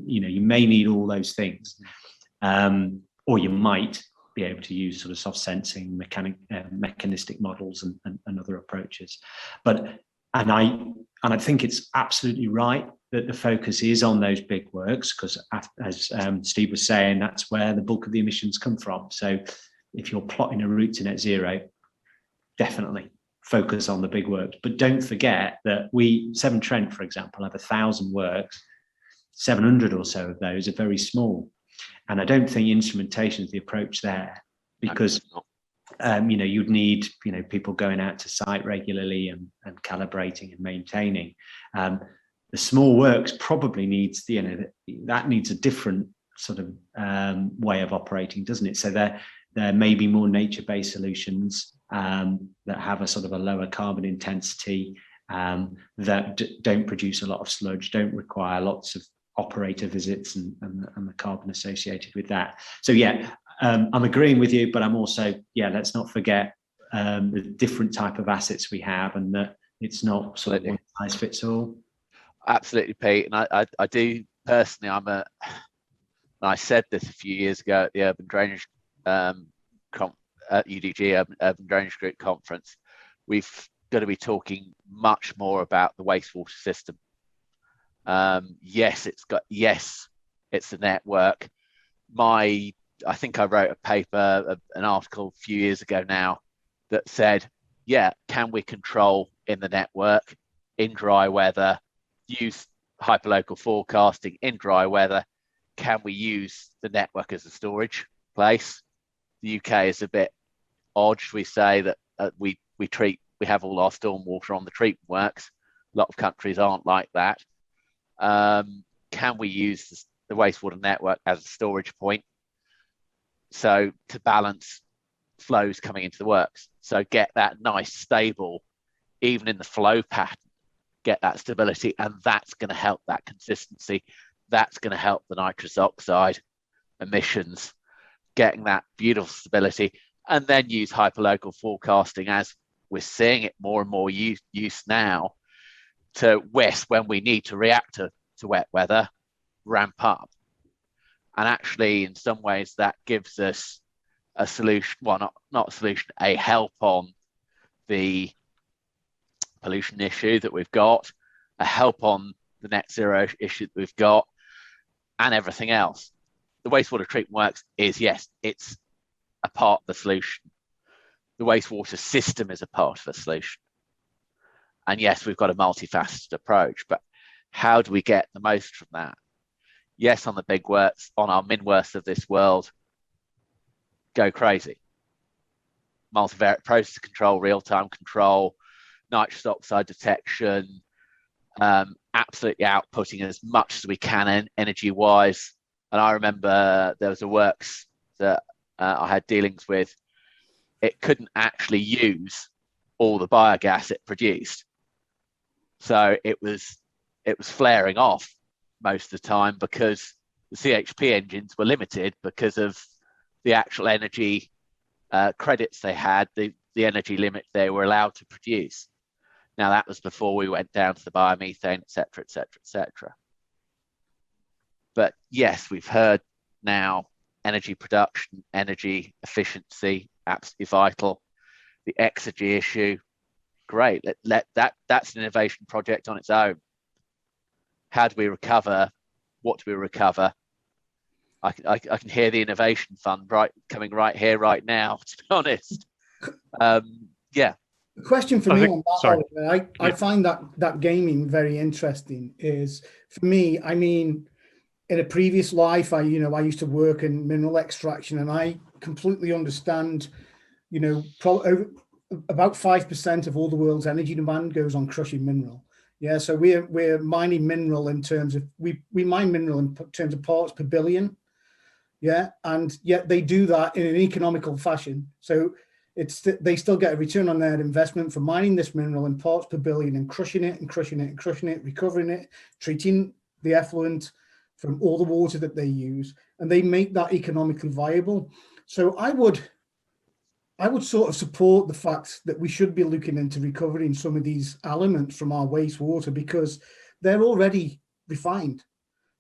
You may need all those things, or you might be able to use sort of soft sensing, mechanistic models and other approaches. And I think it's absolutely right that the focus is on those big works, because as Steve was saying, that's where the bulk of the emissions come from. So if you're plotting a route to net zero, definitely focus on the big works. But don't forget that Severn Trent, for example, have 1,000 works. 700 or so of those are very small. And I don't think instrumentation is the approach there, because you'd need people going out to site regularly and calibrating and maintaining. The small works probably needs that needs a different sort of way of operating, doesn't it? So there may be more nature-based solutions that have a sort of a lower carbon intensity, that don't produce a lot of sludge, don't require lots of operator visits and the carbon associated with that. So I'm agreeing with you, but I'm also, let's not forget the different type of assets we have, and that it's not sort of one size fits all. Absolutely, Pete. And I do personally, I said this a few years ago at the Urban Drainage UDG Urban Drainage Group conference. We've got to be talking much more about the wastewater system. Yes, it's a network. I think I wrote a paper, an article a few years ago now, that said, can we control in the network in dry weather, use hyperlocal forecasting in dry weather? Can we use the network as a storage place? The UK is a bit odd. We say that we have all our stormwater on the treatment works. A lot of countries aren't like that. Can we use the wastewater network as a storage point, so to balance flows coming into the works? So get that nice stable, even in the flow pattern, get that stability, and that's going to help that consistency. That's going to help the nitrous oxide emissions, getting that beautiful stability, and then use hyperlocal forecasting, as we're seeing it more and more use now, to when we need to react to wet weather, ramp up. And actually, in some ways, that gives us a solution, well, not a solution, a help on the pollution issue that we've got, a help on the net zero issue that we've got, and everything else. The wastewater treatment works is, it's a part of the solution. The wastewater system is a part of the solution. And yes, we've got a multifaceted approach, but how do we get the most from that? Yes, on the big works, on our min-worths of this world, go crazy. Multivariate process control, real-time control, nitrous oxide detection, absolutely outputting as much as we can energy-wise. And I remember there was a works that I had dealings with. It couldn't actually use all the biogas it produced. So it was flaring off most of the time because the CHP engines were limited because of the actual energy credits they had, the energy limit they were allowed to produce. Now, that was before we went down to the biomethane, et cetera, et cetera, et cetera. But yes, we've heard now energy production, energy efficiency, absolutely vital. The exergy issue, great. That's an innovation project on its own. How do we recover? What do we recover? I can hear the innovation fund coming right here, right now, to be honest. The question for me on that, Oliver, I find that gaming very interesting. Is for me, I mean, in a previous life, I used to work in mineral extraction, and I completely understand, about 5% of all the world's energy demand goes on crushing mineral. Yeah, so we're mining mineral in terms of we mine mineral in terms of parts per billion. Yeah, and yet they do that in an economical fashion. So they still get a return on their investment for mining this mineral in parts per billion and crushing it and crushing it and crushing it, recovering it, treating the effluent from all the water that they use, and they make that economically viable. So I would I would sort of support the fact that we should be looking into recovering some of these elements from our wastewater, because they're already refined.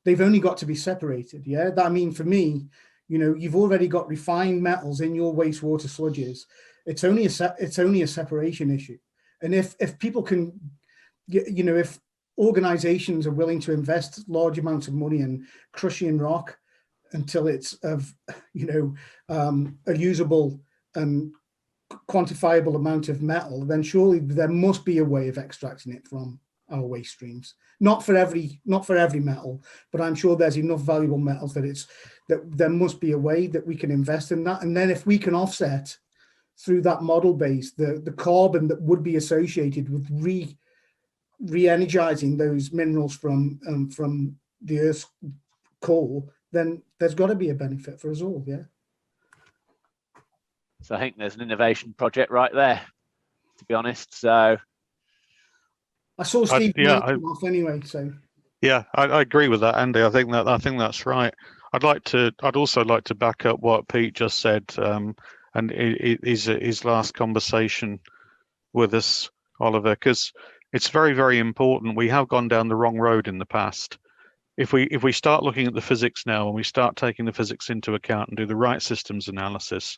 They've only got to be separated. Yeah, I mean, for me, you know, you've already got refined metals in your wastewater sludges. It's only a separation issue. And if people can, you know, if organizations are willing to invest large amounts of money in crushing rock until it's of, you know, a usable and quantifiable amount of metal, then surely there must be a way of extracting it from our waste streams. Not for every metal, but I'm sure there's enough valuable metals that there must be a way that we can invest in that. And then if we can offset through that model base the carbon that would be associated with re-energizing those minerals from the Earth's core, then there's got to be a benefit for us all. Yeah. So I think there's an innovation project right there, to be honest. So I saw Steve off anyway. So yeah, I agree with that, Andy. I think that's right. I'd also like to back up what Pete just said, and his last conversation with us, Oliver, because it's very, very important. We have gone down the wrong road in the past. If we start looking at the physics now and we start taking the physics into account and do the right systems analysis,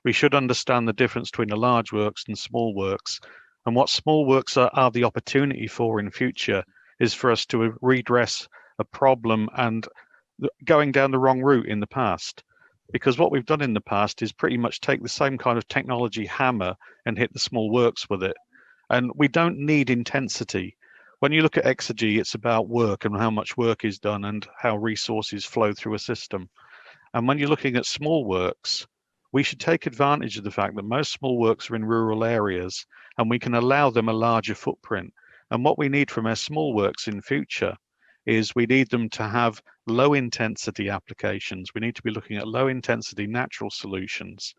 we should understand the difference between the large works and small works. And what small works are the opportunity for in future is for us to redress a problem and going down the wrong route in the past. Because what we've done in the past is pretty much take the same kind of technology hammer and hit the small works with it. And we don't need intensity. When you look at exergy, it's about work and how much work is done and how resources flow through a system. And when you're looking at small works, we should take advantage of the fact that most small works are in rural areas and we can allow them a larger footprint. And what we need from our small works in future is we need them to have low intensity applications. We need to be looking at low intensity natural solutions.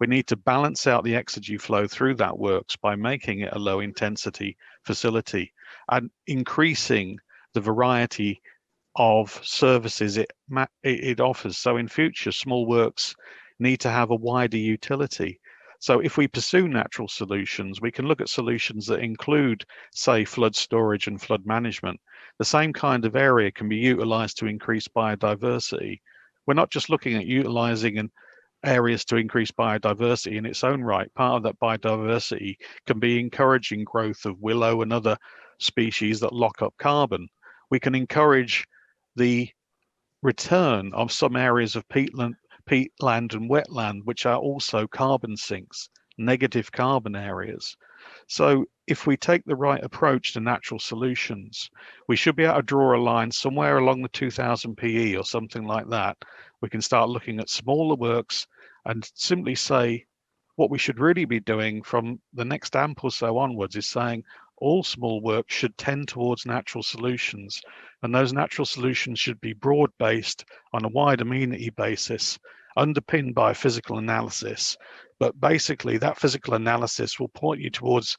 We need to balance out the exergy flow through that works by making it a low intensity facility and increasing the variety of services it offers. So in future, small works need to have a wider utility. So if we pursue natural solutions, we can look at solutions that include, say, flood storage and flood management. The same kind of area can be utilized to increase biodiversity. We're not just looking at utilizing areas to increase biodiversity in its own right. Part of that biodiversity can be encouraging growth of willow and other species that lock up carbon. We can encourage the return of some areas of peatland and wetland, which are also carbon sinks, negative carbon areas. So if we take the right approach to natural solutions, we should be able to draw a line somewhere along the 2000 PE or something like that. We can start looking at smaller works and simply say what we should really be doing from the next AMP or so onwards is saying all small work should tend towards natural solutions. And those natural solutions should be broad-based on a wide amenity basis, underpinned by physical analysis. But basically that physical analysis will point you towards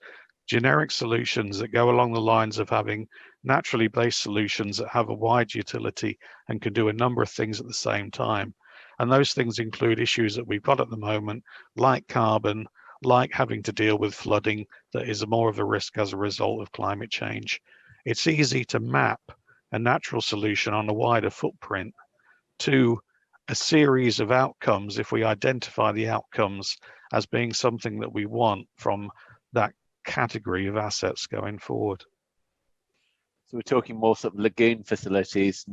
generic solutions that go along the lines of having naturally based solutions that have a wide utility and can do a number of things at the same time. And those things include issues that we've got at the moment, like carbon, like having to deal with flooding that is more of a risk as a result of climate change. It's easy to map a natural solution on a wider footprint to a series of outcomes if we identify the outcomes as being something that we want from that category of assets going forward. So we're talking more sort of lagoon facilities.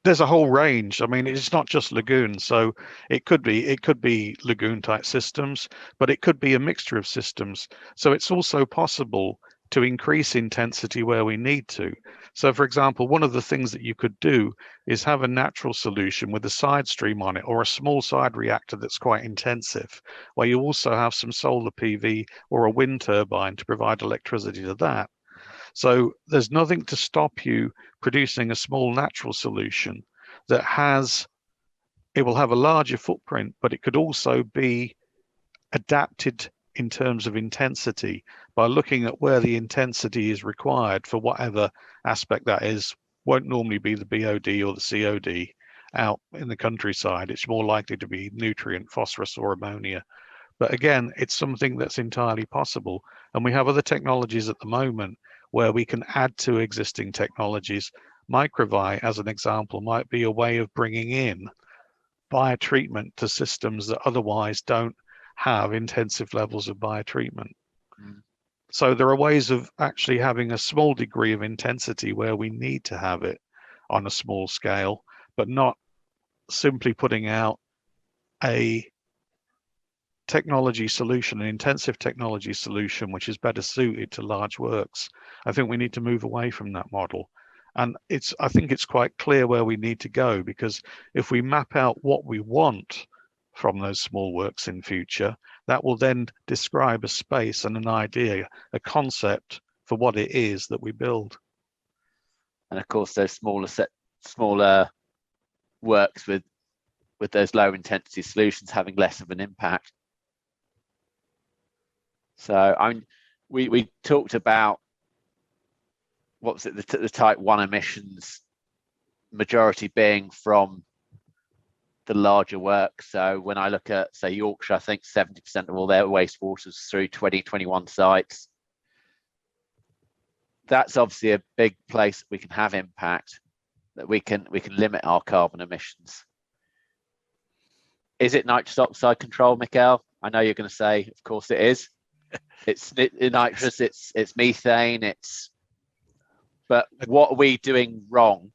There's a whole range. I mean, it's not just lagoons. So it could be lagoon type systems, but it could be a mixture of systems. So it's also possible to increase intensity where we need to. So for example, one of the things that you could do is have a natural solution with a side stream on it or a small side reactor that's quite intensive, where you also have some solar PV or a wind turbine to provide electricity to that. So there's nothing to stop you producing a small natural solution that it will have a larger footprint, but it could also be adapted in terms of intensity by looking at where the intensity is required for whatever aspect that is. Won't normally be the BOD or the COD out in the countryside. It's more likely to be nutrient, phosphorus or ammonia. But again, it's something that's entirely possible. And we have other technologies at the moment where we can add to existing technologies. Microvi, as an example, might be a way of bringing in biotreatment to systems that otherwise don't have intensive levels of biotreatment. So there are ways of actually having a small degree of intensity where we need to have it on a small scale, but not simply putting out a technology solution, an intensive technology solution, which is better suited to large works. I think we need to move away from that model. And I think it's quite clear where we need to go, because if we map out what we want from those small works in future, that will then describe a space and an idea, a concept for what it is that we build. And of course, those smaller works with those low intensity solutions having less of an impact. So I mean, we talked about, what was it, the type 1 emissions, majority being from the larger work. So when I look at, say, Yorkshire, I think 70% of all their wastewater is through 2021 sites. That's obviously a big place that we can have impact, that we can limit our carbon emissions. Is it nitrous oxide control, Mikkel? I know you're going to say, of course it is. It's nitrous, it's methane, but what are we doing wrong?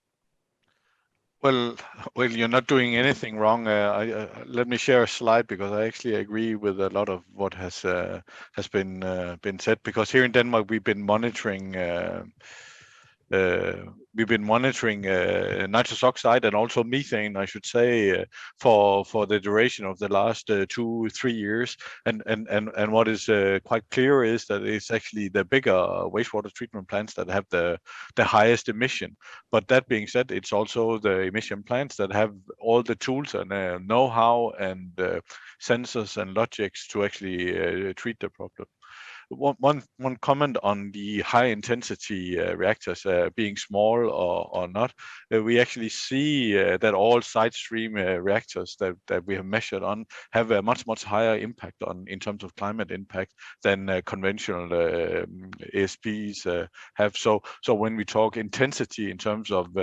Well, you're not doing anything wrong. Let me share a slide, because I actually agree with a lot of what has been said. Because here in Denmark, we've been monitoring nitrous oxide and also methane, I should say, for the duration of the last 2-3 years. And what is quite clear is that it's actually the bigger wastewater treatment plants that have the highest emission. But that being said, it's also the emission plants that have all the tools and know-how and sensors and logics to actually treat the problem. One comment on the high intensity reactors being small or not. We actually see that all side stream reactors that we have measured on have a much higher impact in terms of climate impact than conventional ASPs have. So when we talk intensity in terms of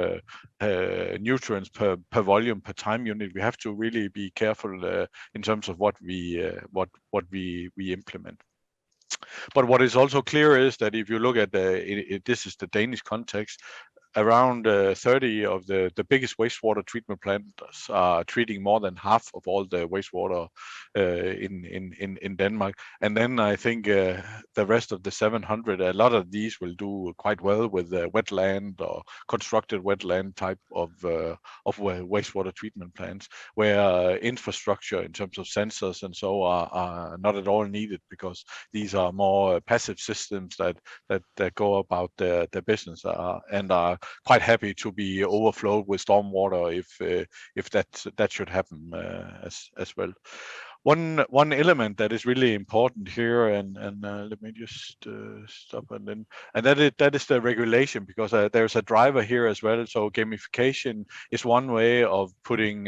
nutrients per volume per time unit, we have to really be careful in terms of what we implement. But what is also clear is that if you look at this is the Danish context, around 30 of the biggest wastewater treatment plants are treating more than half of all the wastewater in Denmark. And then I think the rest of the 700, a lot of these will do quite well with wetland or constructed wetland type of wastewater treatment plants, where infrastructure in terms of sensors and so are not at all needed, because these are more passive systems that go about their business and are quite happy to be overflowed with stormwater if that should happen as well. One element that is really important here, and let me just stop, and that is the regulation, because there's a driver here as well. So gamification is one way of putting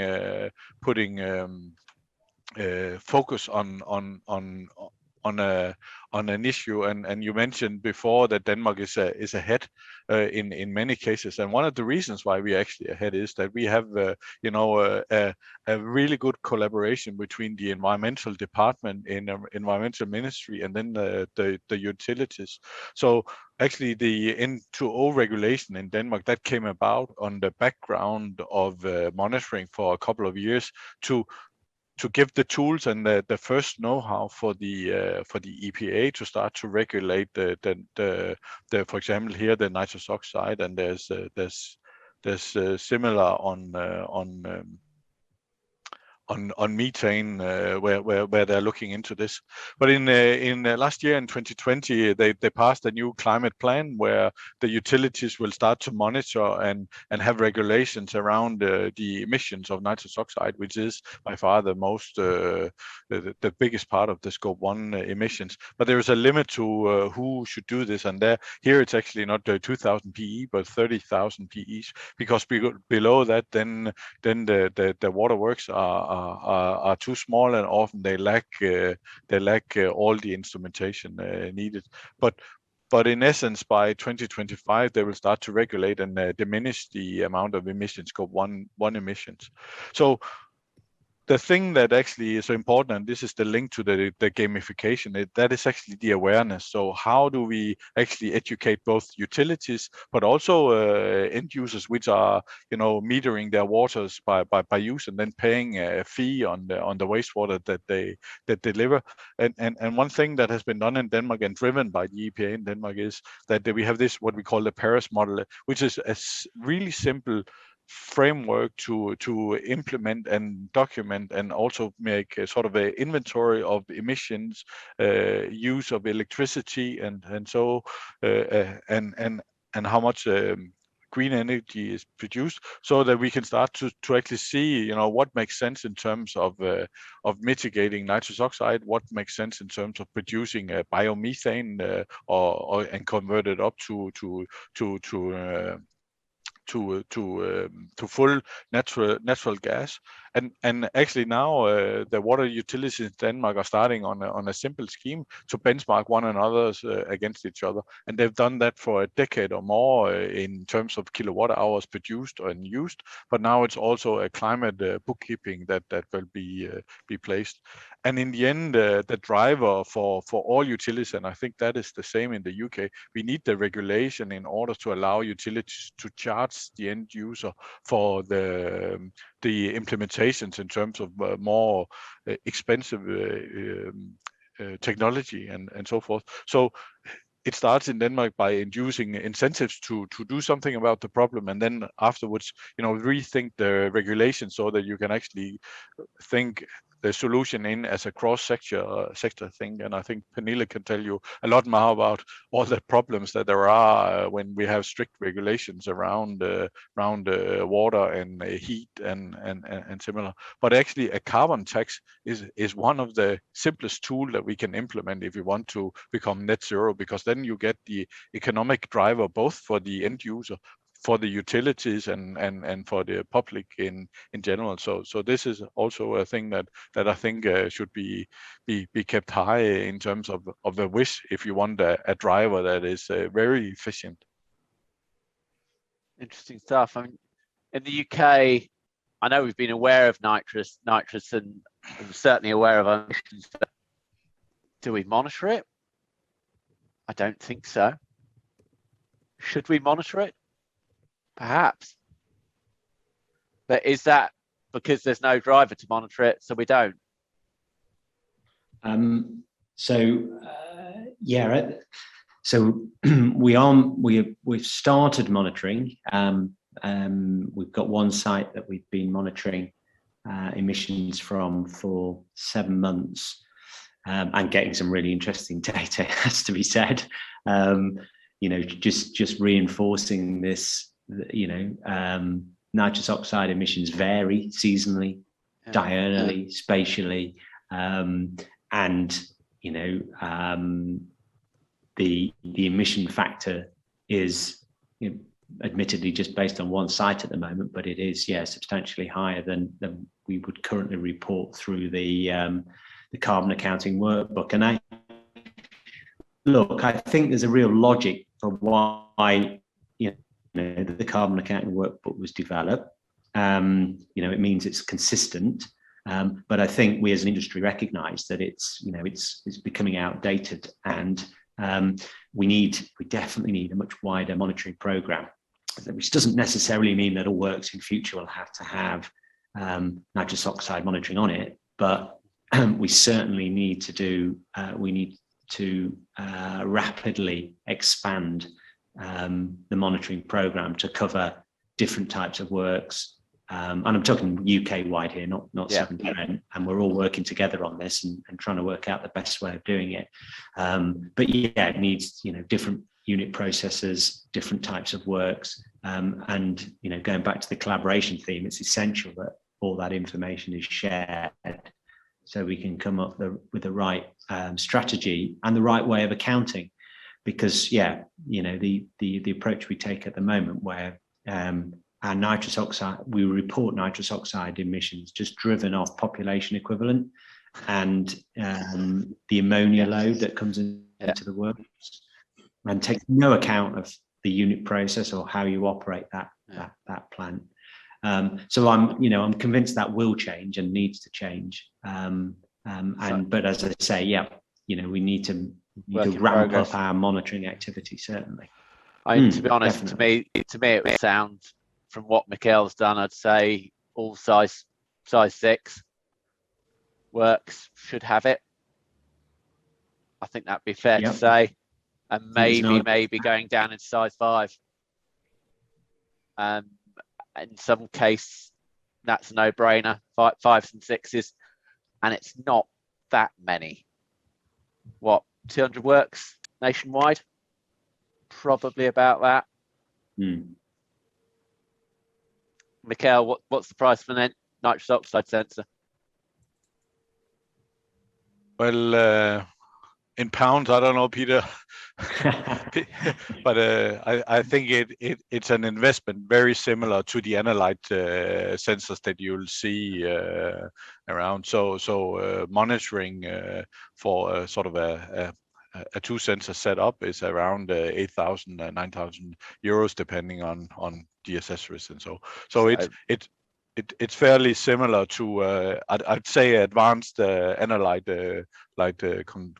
focus on an issue, and you mentioned before that Denmark is ahead in many cases, and one of the reasons why we actually ahead is that we have a really good collaboration between the environmental department in environmental ministry and then the utilities. So actually the N2O regulation in Denmark, that came about on the background of monitoring for a couple of years to give the tools and the first know-how for the EPA to start to regulate the for example here the nitrous oxide, and there's similar on methane where they're looking into this. But in last year in 2020 they passed a new climate plan where the utilities will start to monitor and have regulations around the emissions of nitrous oxide, which is by far the most the biggest part of the scope 1 emissions. But there is a limit to who should do this, and here it's actually not 2,000 PE but 30,000 PEs, because below that then the waterworks are are too small, and often they lack all the instrumentation needed. But in essence, by 2025, they will start to regulate and diminish the amount of emissions, Scope 1 emissions. So the thing that actually is so important, and this is the link to the gamification, that is actually the awareness. So how do we actually educate both utilities, but also end users, which are, metering their waters by use and then paying a fee on the wastewater that they deliver. And one thing that has been done in Denmark and driven by the EPA in Denmark is that we have this, what we call the Paris model, which is a really simple framework to implement and document and also make a sort of an inventory of emissions, use of electricity, and how much green energy is produced, so that we can start to actually see, what makes sense in terms of mitigating nitrous oxide, what makes sense in terms of producing biomethane, and convert it up to full natural gas. And actually now the water utilities in Denmark are starting on a simple scheme to benchmark one another against each other, and they've done that for a decade or more in terms of kilowatt hours produced and used. But now it's also a climate bookkeeping that will be placed. And in the end, the driver for all utilities, and I think that is the same in the UK, we need the regulation in order to allow utilities to charge the end user for the implementations in terms of more expensive technology and so forth. So it starts in Denmark by inducing incentives to do something about the problem, and then afterwards, rethink the regulation so that you can actually think the solution in as a cross-sector thing. And I think Penille can tell you a lot more about all the problems that there are when we have strict regulations around water and heat and similar. But actually, a carbon tax is one of the simplest tools that we can implement if we want to become net zero, because then you get the economic driver both for the end user, for the utilities, and for the public in general. So this is also a thing that I think should be kept high in terms of the wish, if you want a driver that is very efficient. Interesting stuff. I mean, in the UK, I know we've been aware of nitrous, and I'm certainly aware of our emissions. Do we monitor it? I don't think so. Should we monitor it? Perhaps. But is that because there's no driver to monitor it, so we don't? Yeah. So we've started monitoring. We've got one site that we've been monitoring emissions from for 7 months, and getting some really interesting data, has to be said. Just reinforcing this. Nitrous oxide emissions vary seasonally, diurnally, spatially, and the emission factor is admittedly just based on one site at the moment, but it is substantially higher than we would currently report through the carbon accounting workbook. And I think there's a real logic for why the carbon accounting workbook was developed. It means it's consistent, but I think we as an industry recognise that it's becoming outdated, and we definitely need a much wider monitoring programme, which doesn't necessarily mean that all works in future will have to have nitrous oxide monitoring on it, but we certainly need to rapidly expand the monitoring programme to cover different types of works, and I'm talking UK wide here, not Severn Trent, and we're all working together on this and trying to work out the best way of doing it. But it needs different unit processes, different types of works, and going back to the collaboration theme, it's essential that all that information is shared so we can come up with the right strategy and the right way of accounting. Because the approach we take at the moment, where our nitrous oxide, we report nitrous oxide emissions just driven off population equivalent and the ammonia load that comes into the works, and takes no account of the unit process or how you operate that plant. So I'm convinced that will change and needs to change. But as I say, we need to ramp up our monitoring activity, certainly. To be honest, to me it would sound, from what Mikkel's done, I'd say all size 6 works should have it. I think that'd be fair to say, and maybe going down into size 5. In some case, that's a no-brainer. 5s and 6s, and it's not that many. What, 200 works nationwide? Probably about that. Mikkel, what's the price for an nitrous oxide sensor? Well, in pounds, I don't know, Peter, but I think it's an investment very similar to the analyte sensors that you'll see around. So monitoring for sort of a 2-sensor setup is around 8,000, 9,000 euros, depending on the accessories and so. So it's fairly similar to I'd say advanced analyte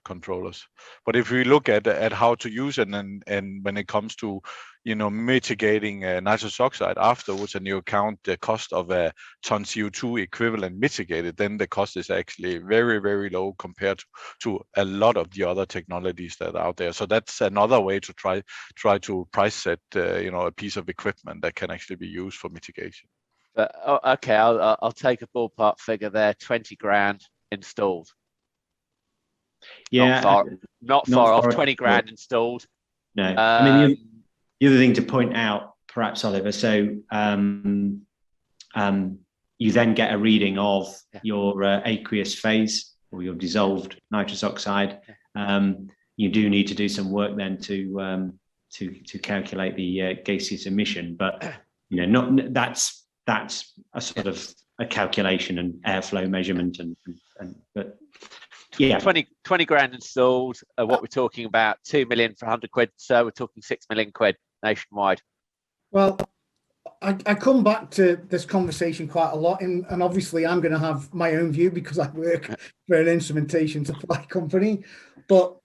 controllers. But if we look at how to use it, and when it comes to mitigating nitrous oxide afterwards, and you account the cost of a ton CO2 equivalent mitigated, then the cost is actually very, very low compared to a lot of the other technologies that are out there. So that's another way to try to price set a piece of equipment that can actually be used for mitigation. But okay, I'll take a ballpark figure there. 20 grand installed. Yeah, not far off. 20 grand installed. No, I mean the other thing to point out, perhaps, Oliver. So you then get a reading of your aqueous phase or your dissolved nitrous oxide. You do need to do some work then to calculate the gaseous emission, but that's a sort of a calculation and airflow measurement but yeah, 20 grand installed. What we're talking about, 2 million for 100 quid. So we're talking 6 million quid nationwide. Well, I come back to this conversation quite a lot, and obviously I'm going to have my own view because I work for an instrumentation supply company. But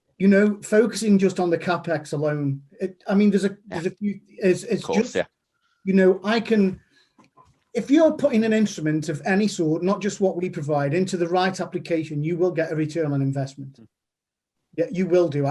focusing just on the capex alone, there's a few. It's course, just I can. If you're putting an instrument of any sort, not just what we provide, into the right application, you will get a return on investment. Yeah, you will do.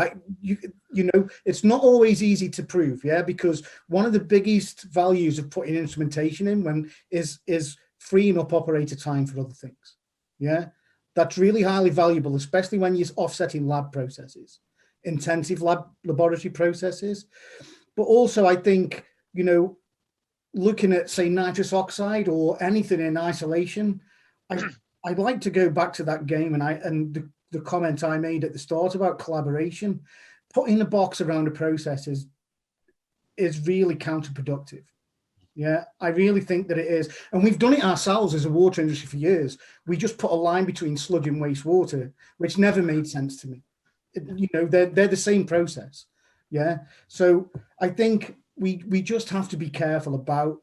It's not always easy to prove, because one of the biggest values of putting instrumentation in is freeing up operator time for other things. Yeah, that's really highly valuable, especially when you're offsetting lab processes, intensive laboratory processes. But also, I think, looking at, say, nitrous oxide or anything in isolation, I'd like to go back to that game and the comment I made at the start about collaboration. Putting a box around a process is really counterproductive. Yeah, I really think that it is. And we've done it ourselves as a water industry for years. We just put a line between sludge and wastewater, which never made sense to me. They're the same process. Yeah. So I think we just have to be careful about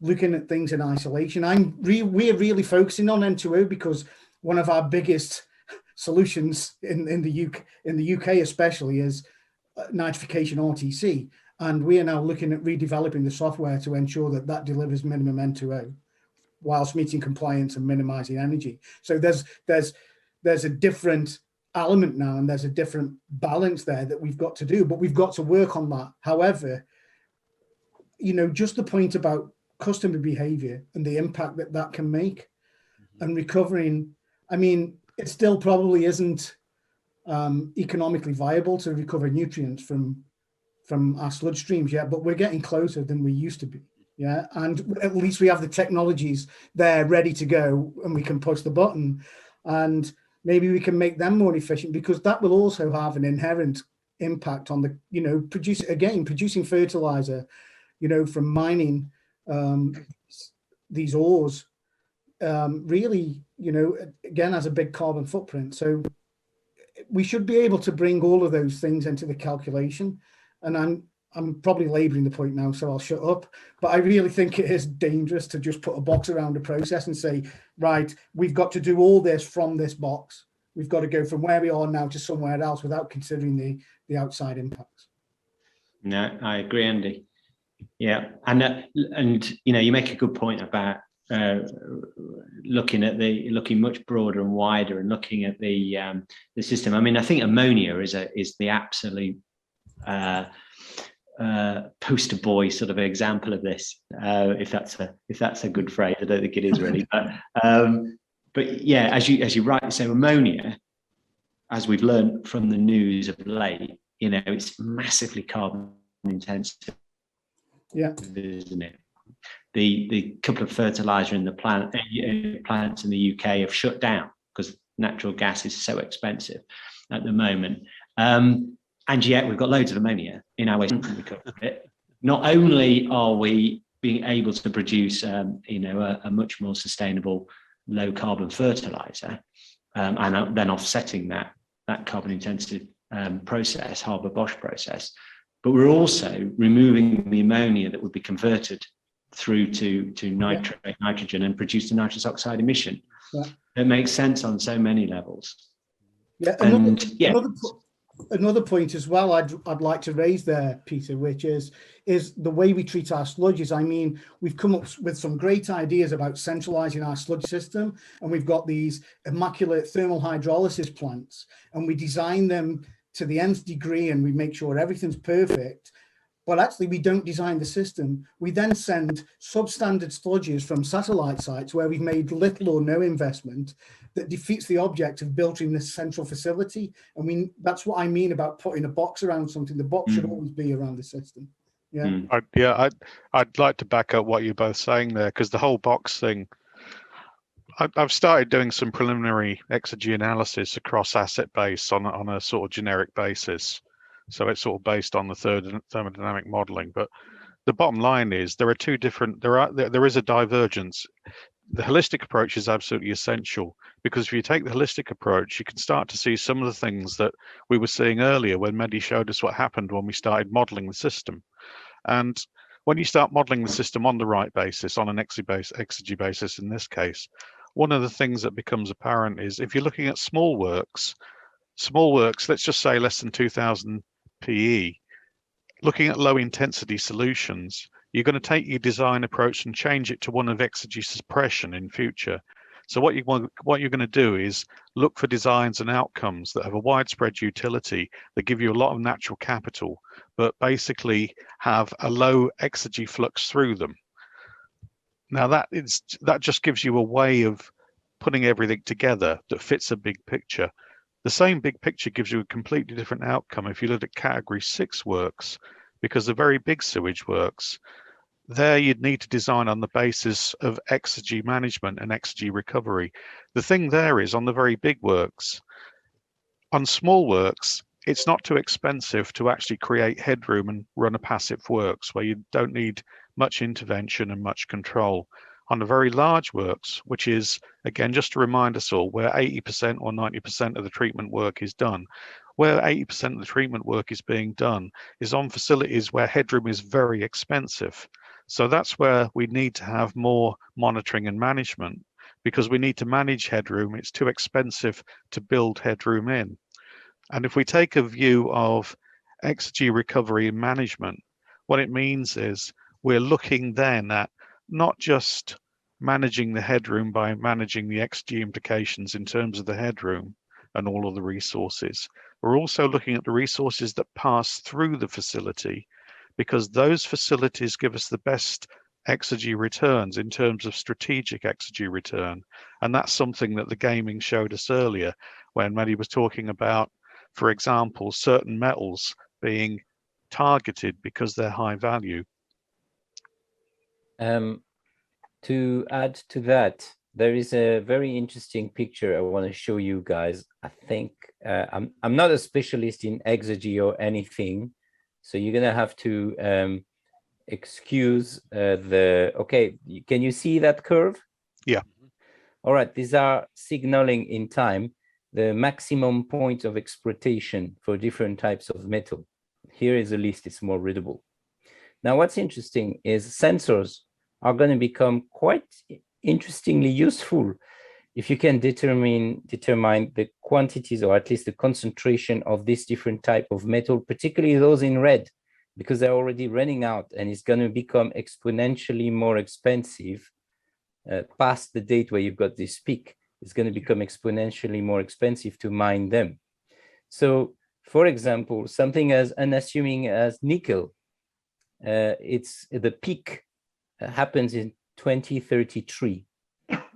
looking at things in isolation. We're really focusing on N2O because one of our biggest solutions in the UK especially is nitrification RTC, and we are now looking at redeveloping the software to ensure that delivers minimum N2O whilst meeting compliance and minimizing energy. So there's a different element now, and there's a different balance there that we've got to do, but we've got to work on that. However, just the point about customer behavior and the impact that can make and recovering, it still probably isn't economically viable to recover nutrients from our sludge streams yet, but we're getting closer than we used to be. Yeah, and at least we have the technologies there ready to go, and we can push the button, and maybe we can make them more efficient, because that will also have an inherent impact on the producing fertilizer, from mining these ores, really, again, has a big carbon footprint. So we should be able to bring all of those things into the calculation. And I'm probably laboring the point now, so I'll shut up. But I really think it is dangerous to just put a box around a process and say, right, we've got to do all this from this box. We've got to go from where we are now to somewhere else without considering the outside impacts. No, I agree, Andy. Yeah, and you make a good point about looking much broader and wider and looking at the system. I mean, I think ammonia is the absolute poster boy sort of example of this, if that's a good phrase. I don't think it is really, but yeah, as you rightly say, ammonia, as we've learned from the news of late, it's massively carbon intensive. Yeah, isn't it? The couple of fertilizer in the plants in the UK have shut down because natural gas is so expensive at the moment. And yet we've got loads of ammonia in our waste recovery. Not only are we being able to produce, a much more sustainable, low carbon fertilizer, and then offsetting that carbon intensive process, Haber-Bosch process, but we're also removing the ammonia that would be converted through to nitrogen and produce a nitrous oxide emission. Yeah. It makes sense on so many levels. Yeah, another point as well I'd like to raise there, Peter, which is the way we treat our sludges. I mean, we've come up with some great ideas about centralizing our sludge system, and we've got these immaculate thermal hydrolysis plants, and we design them to the nth degree, and we make sure everything's perfect. But actually, we don't design the system. We then send substandard sludges from satellite sites where we've made little or no investment that defeats the object of building this central facility. And that's what I mean about putting a box around something. The box should always be around the system. Yeah. I'd like to back up what you're both saying there, because the whole box thing, I've started doing some preliminary exergy analysis across asset base on a sort of generic basis. So it's sort of based on the thermodynamic modeling. But the bottom line is there is a divergence. The holistic approach is absolutely essential, because if you take the holistic approach, you can start to see some of the things that we were seeing earlier when Mehdi showed us what happened when we started modeling the system. And when you start modeling the system on the right basis, on an exergy basis in this case, one of the things that becomes apparent is if you're looking at small works, let's just say less than 2000 PE, looking at low intensity solutions, you're going to take your design approach and change it to one of exergy suppression in future. So what you're going to do is look for designs and outcomes that have a widespread utility, that give you a lot of natural capital, but basically have a low exergy flux through them. Now that just gives you a way of putting everything together that fits a big picture. The same big picture gives you a completely different outcome if you look at category 6 works, because the very big sewage works, there you'd need to design on the basis of exergy management and exergy recovery. The thing there is, on the very big works, on small works, it's not too expensive to actually create headroom and run a passive works where you don't need much intervention and much control. On the very large works, which is, again, just to remind us all, where 80% or 90% of the treatment work is done, where 80% of the treatment work is being done is on facilities where headroom is very expensive. So that's where we need to have more monitoring and management, because we need to manage headroom. It's too expensive to build headroom in. And if we take a view of exergy recovery and management, what it means is we're looking then at not just managing the headroom by managing the exergy implications in terms of the headroom and all of the resources. We're also looking at the resources that pass through the facility, because those facilities give us the best exergy returns in terms of strategic exergy return. And that's something that the gaming showed us earlier when Mehdi was talking about, for example, certain metals being targeted because they're high value. To add to that, there is a very interesting picture I want to show you guys. I think I'm not a specialist in exergy or anything, so you're gonna have to excuse okay, can you see that curve? Yeah. All right, these are signaling in time the maximum point of exploitation for different types of metal. Here is a list, it's more readable. Now, what's interesting is sensors are going to become quite interestingly useful if you can determine the quantities, or at least the concentration of this different type of metal, particularly those in red, because they're already running out, and it's going to become exponentially more expensive past the date where you've got this peak. It's going to become exponentially more expensive to mine them. So, for example, something as unassuming as nickel, it's the peak happens in 2033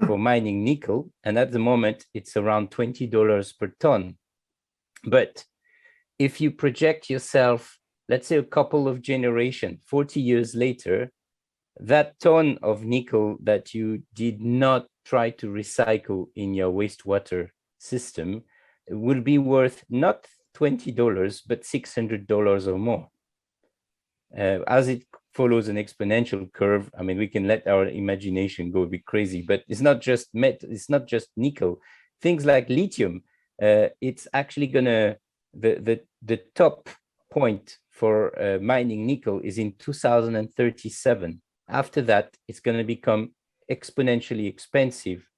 for mining nickel, and at the moment it's around $20 per ton. But if you project yourself, let's say a couple of generations, 40 years later, that ton of nickel that you did not try to recycle in your wastewater system will be worth not $20, but $600 or more. As it follows an exponential curve, I mean, we can let our imagination go a bit crazy, but it's not just it's not just nickel. Things like lithium, it's actually gonna, the top point for mining nickel is in 2037. After that, it's going to become exponentially expensive,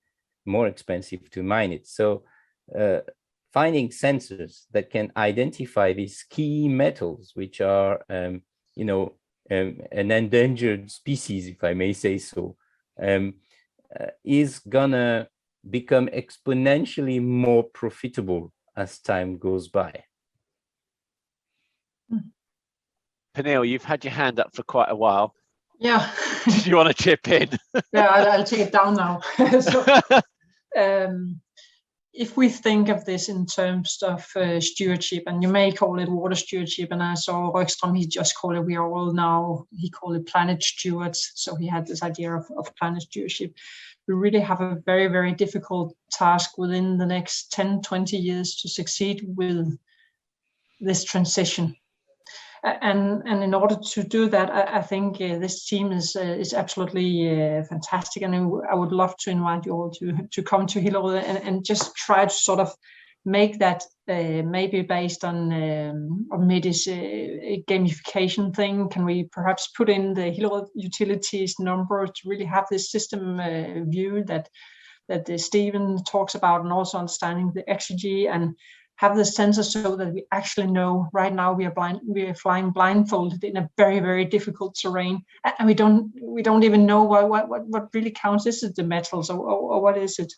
more expensive to mine it. So finding sensors that can identify these key metals, which are, you know, an endangered species, if I may say so, is gonna become exponentially more profitable as time goes by. Penille, you've had your hand up for quite a while. Yeah. Did you want to chip in? Yeah, I'll take it down now. So, if we think of this in terms of stewardship, and you may call it water stewardship, and I saw Rökström, he just called it, we are all now, he called it planet stewards. So he had this idea of planet stewardship. We really have a very, very difficult task within the next 10, 20 years to succeed with this transition. And in order to do that, I think this team is absolutely fantastic, and I would love to invite you all to come to Hillerød and just try to sort of make that maybe based on Mehdi's gamification thing. Can we perhaps put in the Hillerød utilities number to really have this system view that Stephen talks about, and also understanding the exergy, and have the sensor so that we actually know. Right now we are flying blindfolded in a very, very difficult terrain, and we don't even know what really counts. Is it the metals or what is it?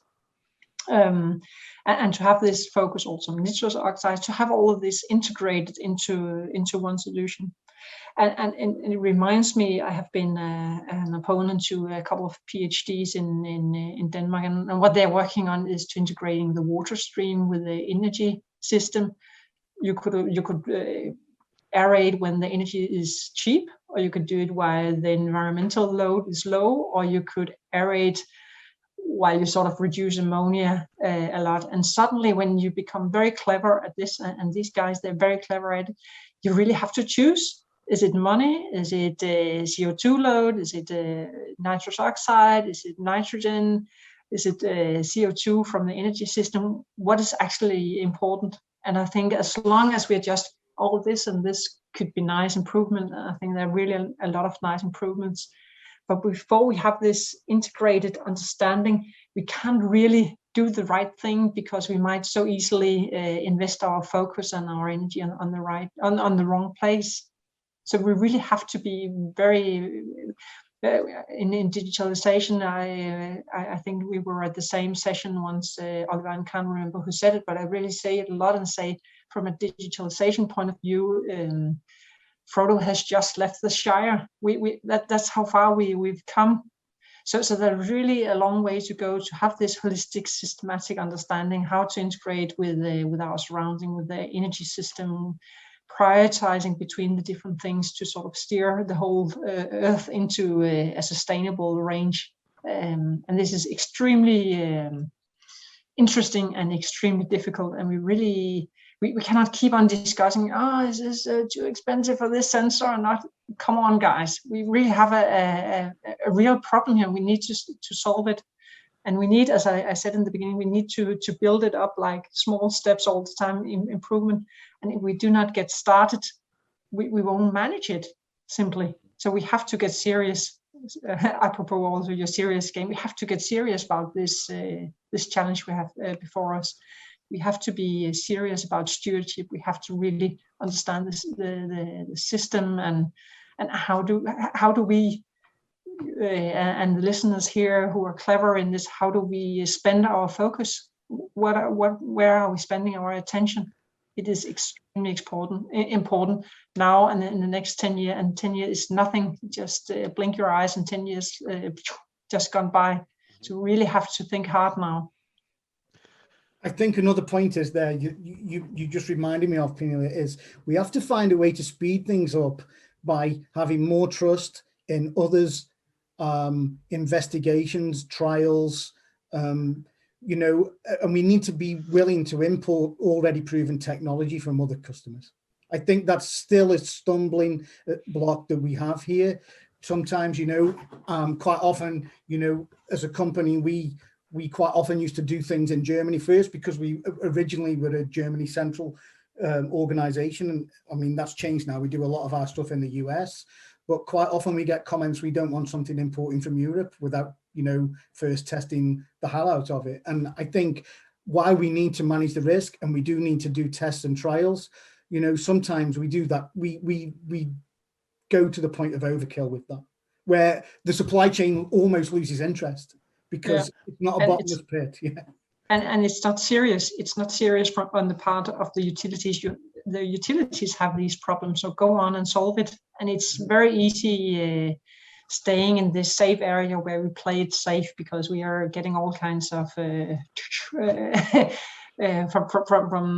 And to have this focus also on nitrous oxide, to have all of this integrated into one solution. And it reminds me, I have been an opponent to a couple of PhDs in Denmark, and what they're working on is to integrating the water stream with the energy system. You could aerate when the energy is cheap, or you could do it while the environmental load is low, or you could aerate while you sort of reduce ammonia a lot. And suddenly, when you become very clever at this, and these guys, they're very clever at it, you really have to choose. Is it money? Is it CO2 load? Is it nitrous oxide? Is it nitrogen? Is it CO2 from the energy system? What is actually important? And I think as long as we adjust all of this, and this could be nice improvement, I think there are really a lot of nice improvements. But before we have this integrated understanding, we can't really do the right thing, because we might so easily invest our focus and our energy on the wrong place. So we really have to be very in digitalization. I think we were at the same session once. Oliver, I can't remember who said it, but I really say it a lot and say, from a digitalization point of view, Frodo has just left the Shire. That's how far we've come. So there's really a long way to go to have this holistic, systematic understanding how to integrate with our surrounding, with the energy system, prioritizing between the different things to sort of steer the whole Earth into a sustainable range. And this is extremely interesting and extremely difficult. And we cannot keep on discussing, is this too expensive for this sensor or not? come on, guys, we really have a real problem here. We need to solve it. And we need, as I said in the beginning, we need to build it up like small steps all the time, improvement. And if we do not get started, we won't manage it simply. So we have to get serious. Apropos also your serious game, we have to get serious about this challenge we have before us. We have to be serious about stewardship. We have to really understand the system and how do we and the listeners here who are clever in this, how do we spend our focus? Where are we spending our attention? It is extremely important now and in the next 10 years. And 10 years is nothing. Just blink your eyes, and 10 years just gone by. So we really have to think hard now. I think another point is there, you just reminded me of, Penille, is we have to find a way to speed things up by having more trust in others' investigations, trials, you know, and we need to be willing to import already proven technology from other customers. I think that's still a stumbling block that we have here. Sometimes, you know, quite often, you know, as a company, we quite often used to do things in Germany first because we originally were a Germany central organization. And I mean, that's changed now. We do a lot of our stuff in the US, but quite often we get comments, we don't want something importing from Europe without, you know, first testing the hell out of it. And I think why we need to manage the risk, and we do need to do tests and trials, you know, sometimes we do that. We go to the point of overkill with that, where the supply chain almost loses interest because it's not a bottomless pit. Yeah. And it's not serious. It's not serious on the part of the utilities. The utilities have these problems, so go on and solve it. And it's very easy staying in this safe area where we play it safe because we are getting all kinds of from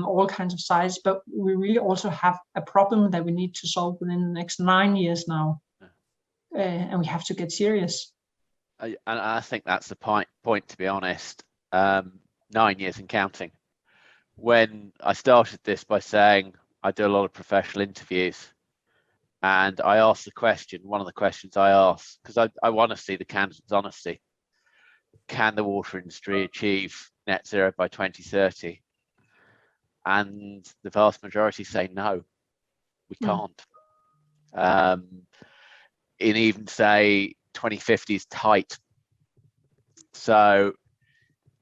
all kinds of sides. But we really also have a problem that we need to solve within the next 9 years now, and we have to get serious. And I think that's the point, to be honest. 9 years and counting. When I started this by saying I do a lot of professional interviews, and I asked the question, one of the questions I asked, because I want to see the candidate's honesty: can the water industry achieve net zero by 2030? And the vast majority say no, we can't. And even say 2050 is tight. So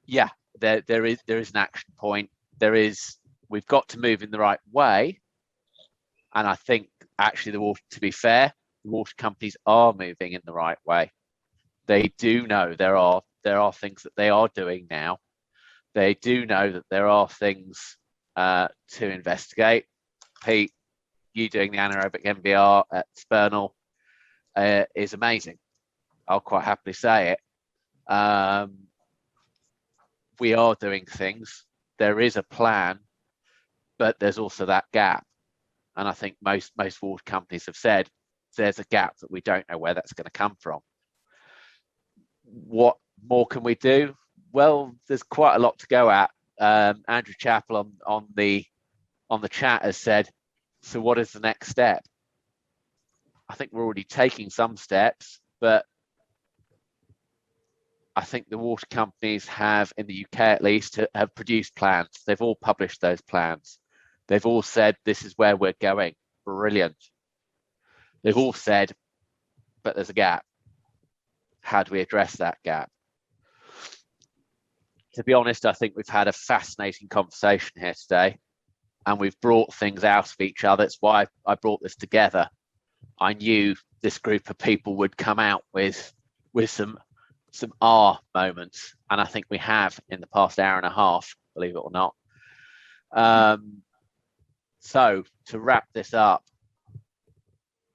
yeah, there is an action point. We've got to move in the right way. And I think actually to be fair, the water companies are moving in the right way. They do know there are things that they are doing now. They do know that there are things to investigate. Pete, you doing the anaerobic MBR at Penille is amazing. I'll quite happily say it. We are doing things. There is a plan, but there's also that gap. And I think most water companies have said there's a gap that we don't know where that's going to come from. What more can we do? Well, there's quite a lot to go at. Andrew Chappell on the chat has said, so what is the next step? I think we're already taking some steps, but I think the water companies have, in the UK at least, have produced plans. They've all published those plans. They've all said, this is where we're going. Brilliant. They've all said, but there's a gap. How do we address that gap? To be honest, I think we've had a fascinating conversation here today, and we've brought things out of each other. That's why I brought this together. I knew this group of people would come out with some moments, and I think we have in the past hour and a half, believe it or not. So to wrap this up,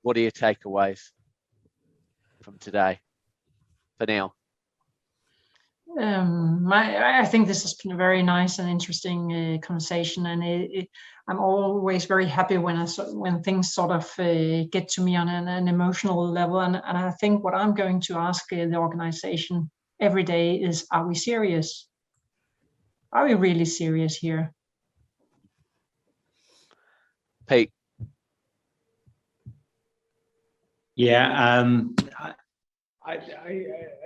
what are your takeaways from today? Penille? I think this has been a very nice and interesting conversation, and I'm always very happy when things sort of get to me on an emotional level. And I think what I'm going to ask the organization every day is: are we serious? Are we really serious here? Pete? Yeah, I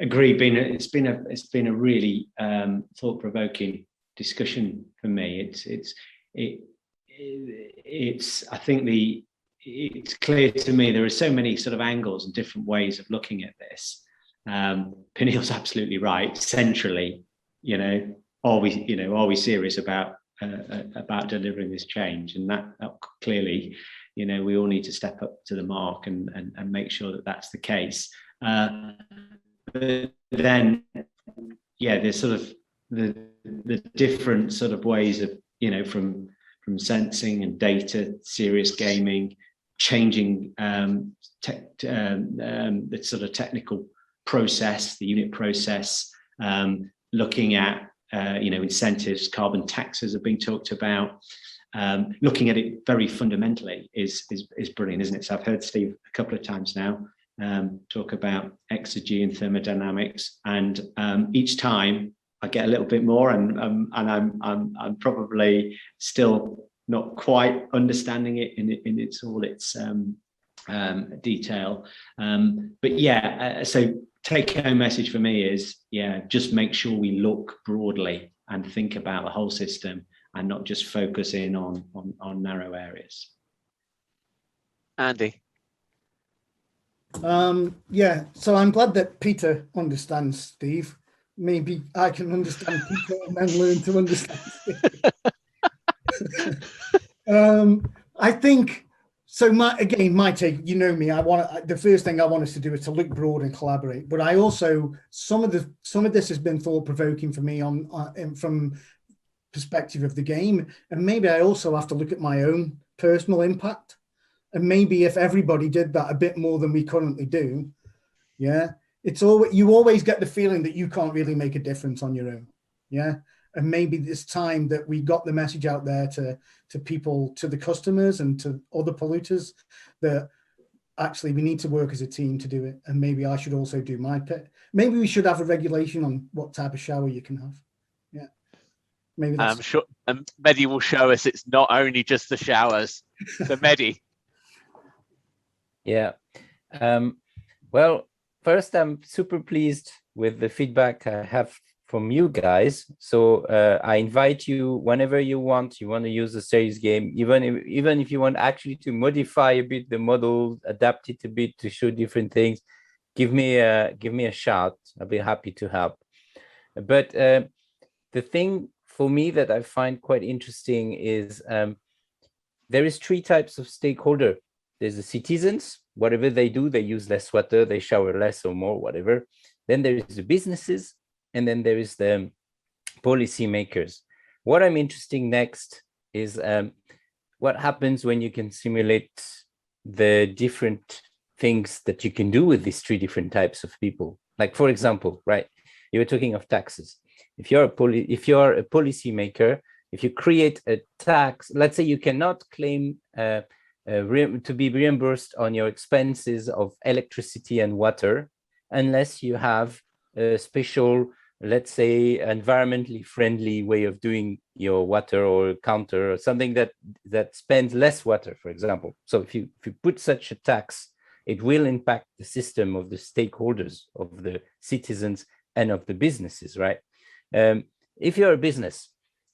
agree. It's been a really thought-provoking discussion for me. I think it's clear to me there are so many sort of angles and different ways of looking at this. Penille's absolutely right. Centrally, are we serious about delivering this change? And that clearly, we all need to step up to the mark and make sure that that's the case. But then, there's sort of the different sort of ways of, from sensing and data, serious gaming, changing the sort of technical process, the unit process, looking at incentives, carbon taxes have been talked about. Looking at it very fundamentally is brilliant, isn't it? So I've heard Steve a couple of times now talk about exergy and thermodynamics, and each time I get a little bit more, and I'm probably still not quite understanding it in its detail. But so take-home message for me is, just make sure we look broadly and think about the whole system and not just focus in on narrow areas. Andy. So I'm glad that Peter understands Steve. Maybe I can understand Peter and then learn to understand Steve. I think so. My take. Me. The first thing I want us to do is to look broad and collaborate. But I also some of this has been thought provoking for me from perspective of the game, and maybe I also have to look at my own personal impact. And maybe if everybody did that a bit more than we currently do, you always get the feeling that you can't really make a difference on your own. And maybe it's time that we got the message out there to people, to the customers and to other polluters, that actually we need to work as a team to do it. And maybe I should also do my bit. Maybe we should have a regulation on what type of shower you can have. Maybe that's... I'm sure Mehdi will show us it's not only just the showers. So Mehdi. Well, first, I'm super pleased with the feedback I have from you guys. So I invite you whenever you want to use a serious game, even if you want actually to modify a bit the model, adapt it a bit to show different things, give me a shout. I'll be happy to help. But the thing for me that I find quite interesting is there is 3 types of stakeholder. There's the citizens, whatever they do, they use less water, they shower less or more, whatever. Then there is the businesses, and then there is the policy makers. What I'm interested next is what happens when you can simulate the different things that you can do with these 3 different types of people. Like, for example, right, you were talking of taxes. If you're a policy maker, if you create a tax, let's say you cannot claim to be reimbursed on your expenses of electricity and water unless you have a special, let's say, environmentally friendly way of doing your water, or counter, or something that spends less water, for example. So if you put such a tax, it will impact the system of the stakeholders, of the citizens and of the businesses, right? If you're a business,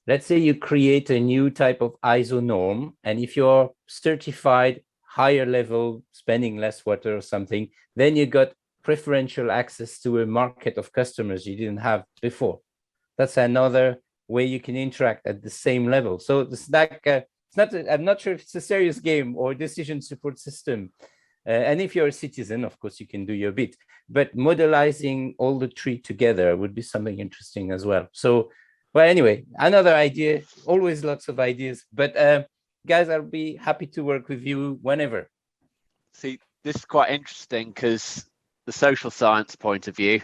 let's say you create a new type of ISO norm, and if you're certified higher level, spending less water or something, then you got preferential access to a market of customers you didn't have before. That's another way you can interact at the same level. So it's like, I'm not sure if it's a serious game or decision support system. And if you're a citizen, of course, you can do your bit. But modelizing all the 3 together would be something interesting as well. So, well, anyway, another idea, always lots of ideas. But guys, I'll be happy to work with you whenever. See, this is quite interesting because the social science point of view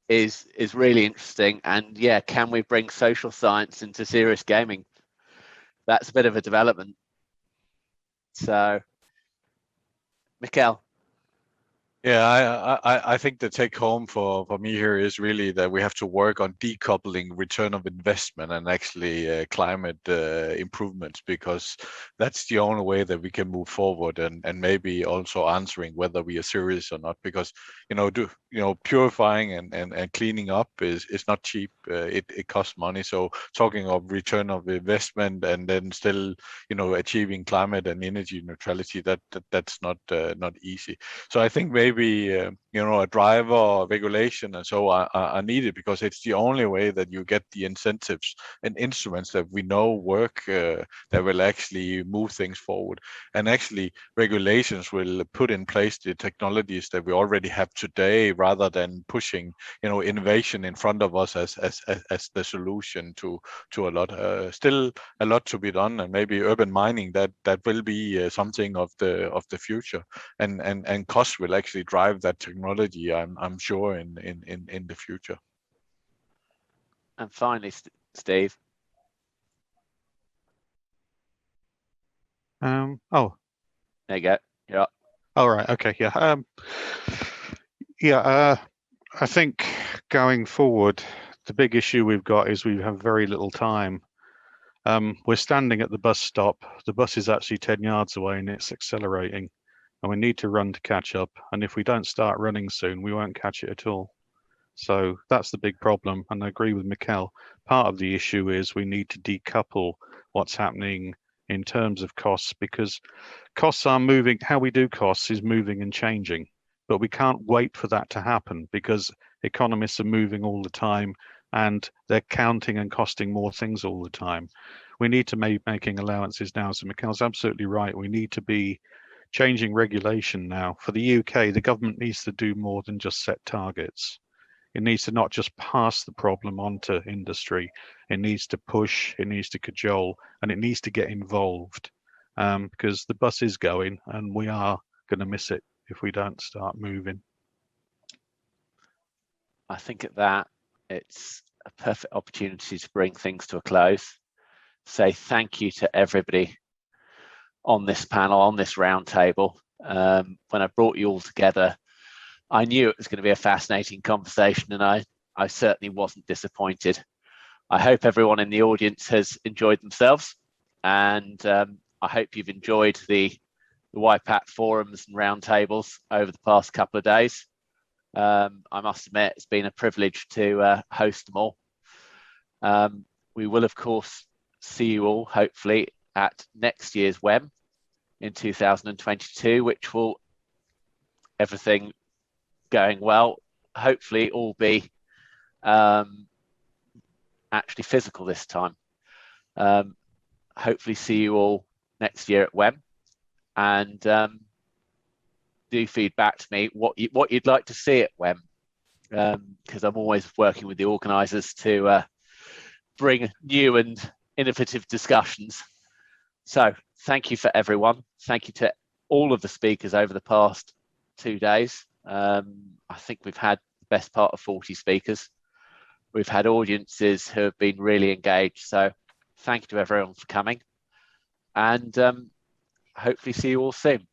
is really interesting. And yeah, can we bring social science into serious gaming? That's a bit of a development. So, Mikkel. Yeah, I think the take home for me here is really that we have to work on decoupling return of investment and actually climate improvements, because that's the only way that we can move forward, and maybe also answering whether we are serious or not, because purifying and cleaning up is not cheap. It costs money. So talking of return of investment and then still achieving climate and energy neutrality, that's not easy. So I think maybe a driver or regulation and so are needed, because it's the only way that you get the incentives and instruments that we know work, that will actually move things forward. And actually regulations will put in place the technologies that we already have today, rather than pushing innovation in front of us as the solution to a lot. Still a lot to be done, and maybe urban mining that will be something of the future, and cost will actually drive that technology, I'm sure, in the future. And finally, Steve. Oh, There you go. Yeah. All right. Okay. Yeah. I think going forward, the big issue we've got is we have very little time. We're standing at the bus stop. The bus is actually 10 yards away and it's accelerating, and we need to run to catch up. And if we don't start running soon, we won't catch it at all. So that's the big problem. And I agree with Mikkel. Part of the issue is we need to decouple what's happening in terms of costs, because costs are moving. How we do costs is moving and changing, but we can't wait for that to happen, because economists are moving all the time and they're counting and costing more things all the time. We need to be making allowances now. So Mikkel's absolutely right. We need to be changing regulation now. For the UK, the government needs to do more than just set targets. It needs to not just pass the problem on to industry. It needs to push, it needs to cajole, and it needs to get involved, because the bus is going and we are going to miss it if we don't start moving. I think at that, it's a perfect opportunity to bring things to a close. Say thank you to everybody on this panel, on this roundtable. When I brought you all together, I knew it was going to be a fascinating conversation, and I certainly wasn't disappointed. I hope everyone in the audience has enjoyed themselves, and I hope you've enjoyed the YPAT forums and roundtables over the past couple of days. I must admit, it's been a privilege to host them all. We will, of course, see you all, hopefully, at next year's WWEM in 2022, which will, everything going well, hopefully all be actually physical this time. Hopefully see you all next year at WWEM, and do feedback to me what you'd like to see at WWEM, because I'm always working with the organisers to bring new and innovative discussions. So thank you for everyone. Thank you to all of the speakers over the past 2 days. I think we've had the best part of 40 speakers. We've had audiences who have been really engaged. So thank you to everyone for coming, and hopefully see you all soon.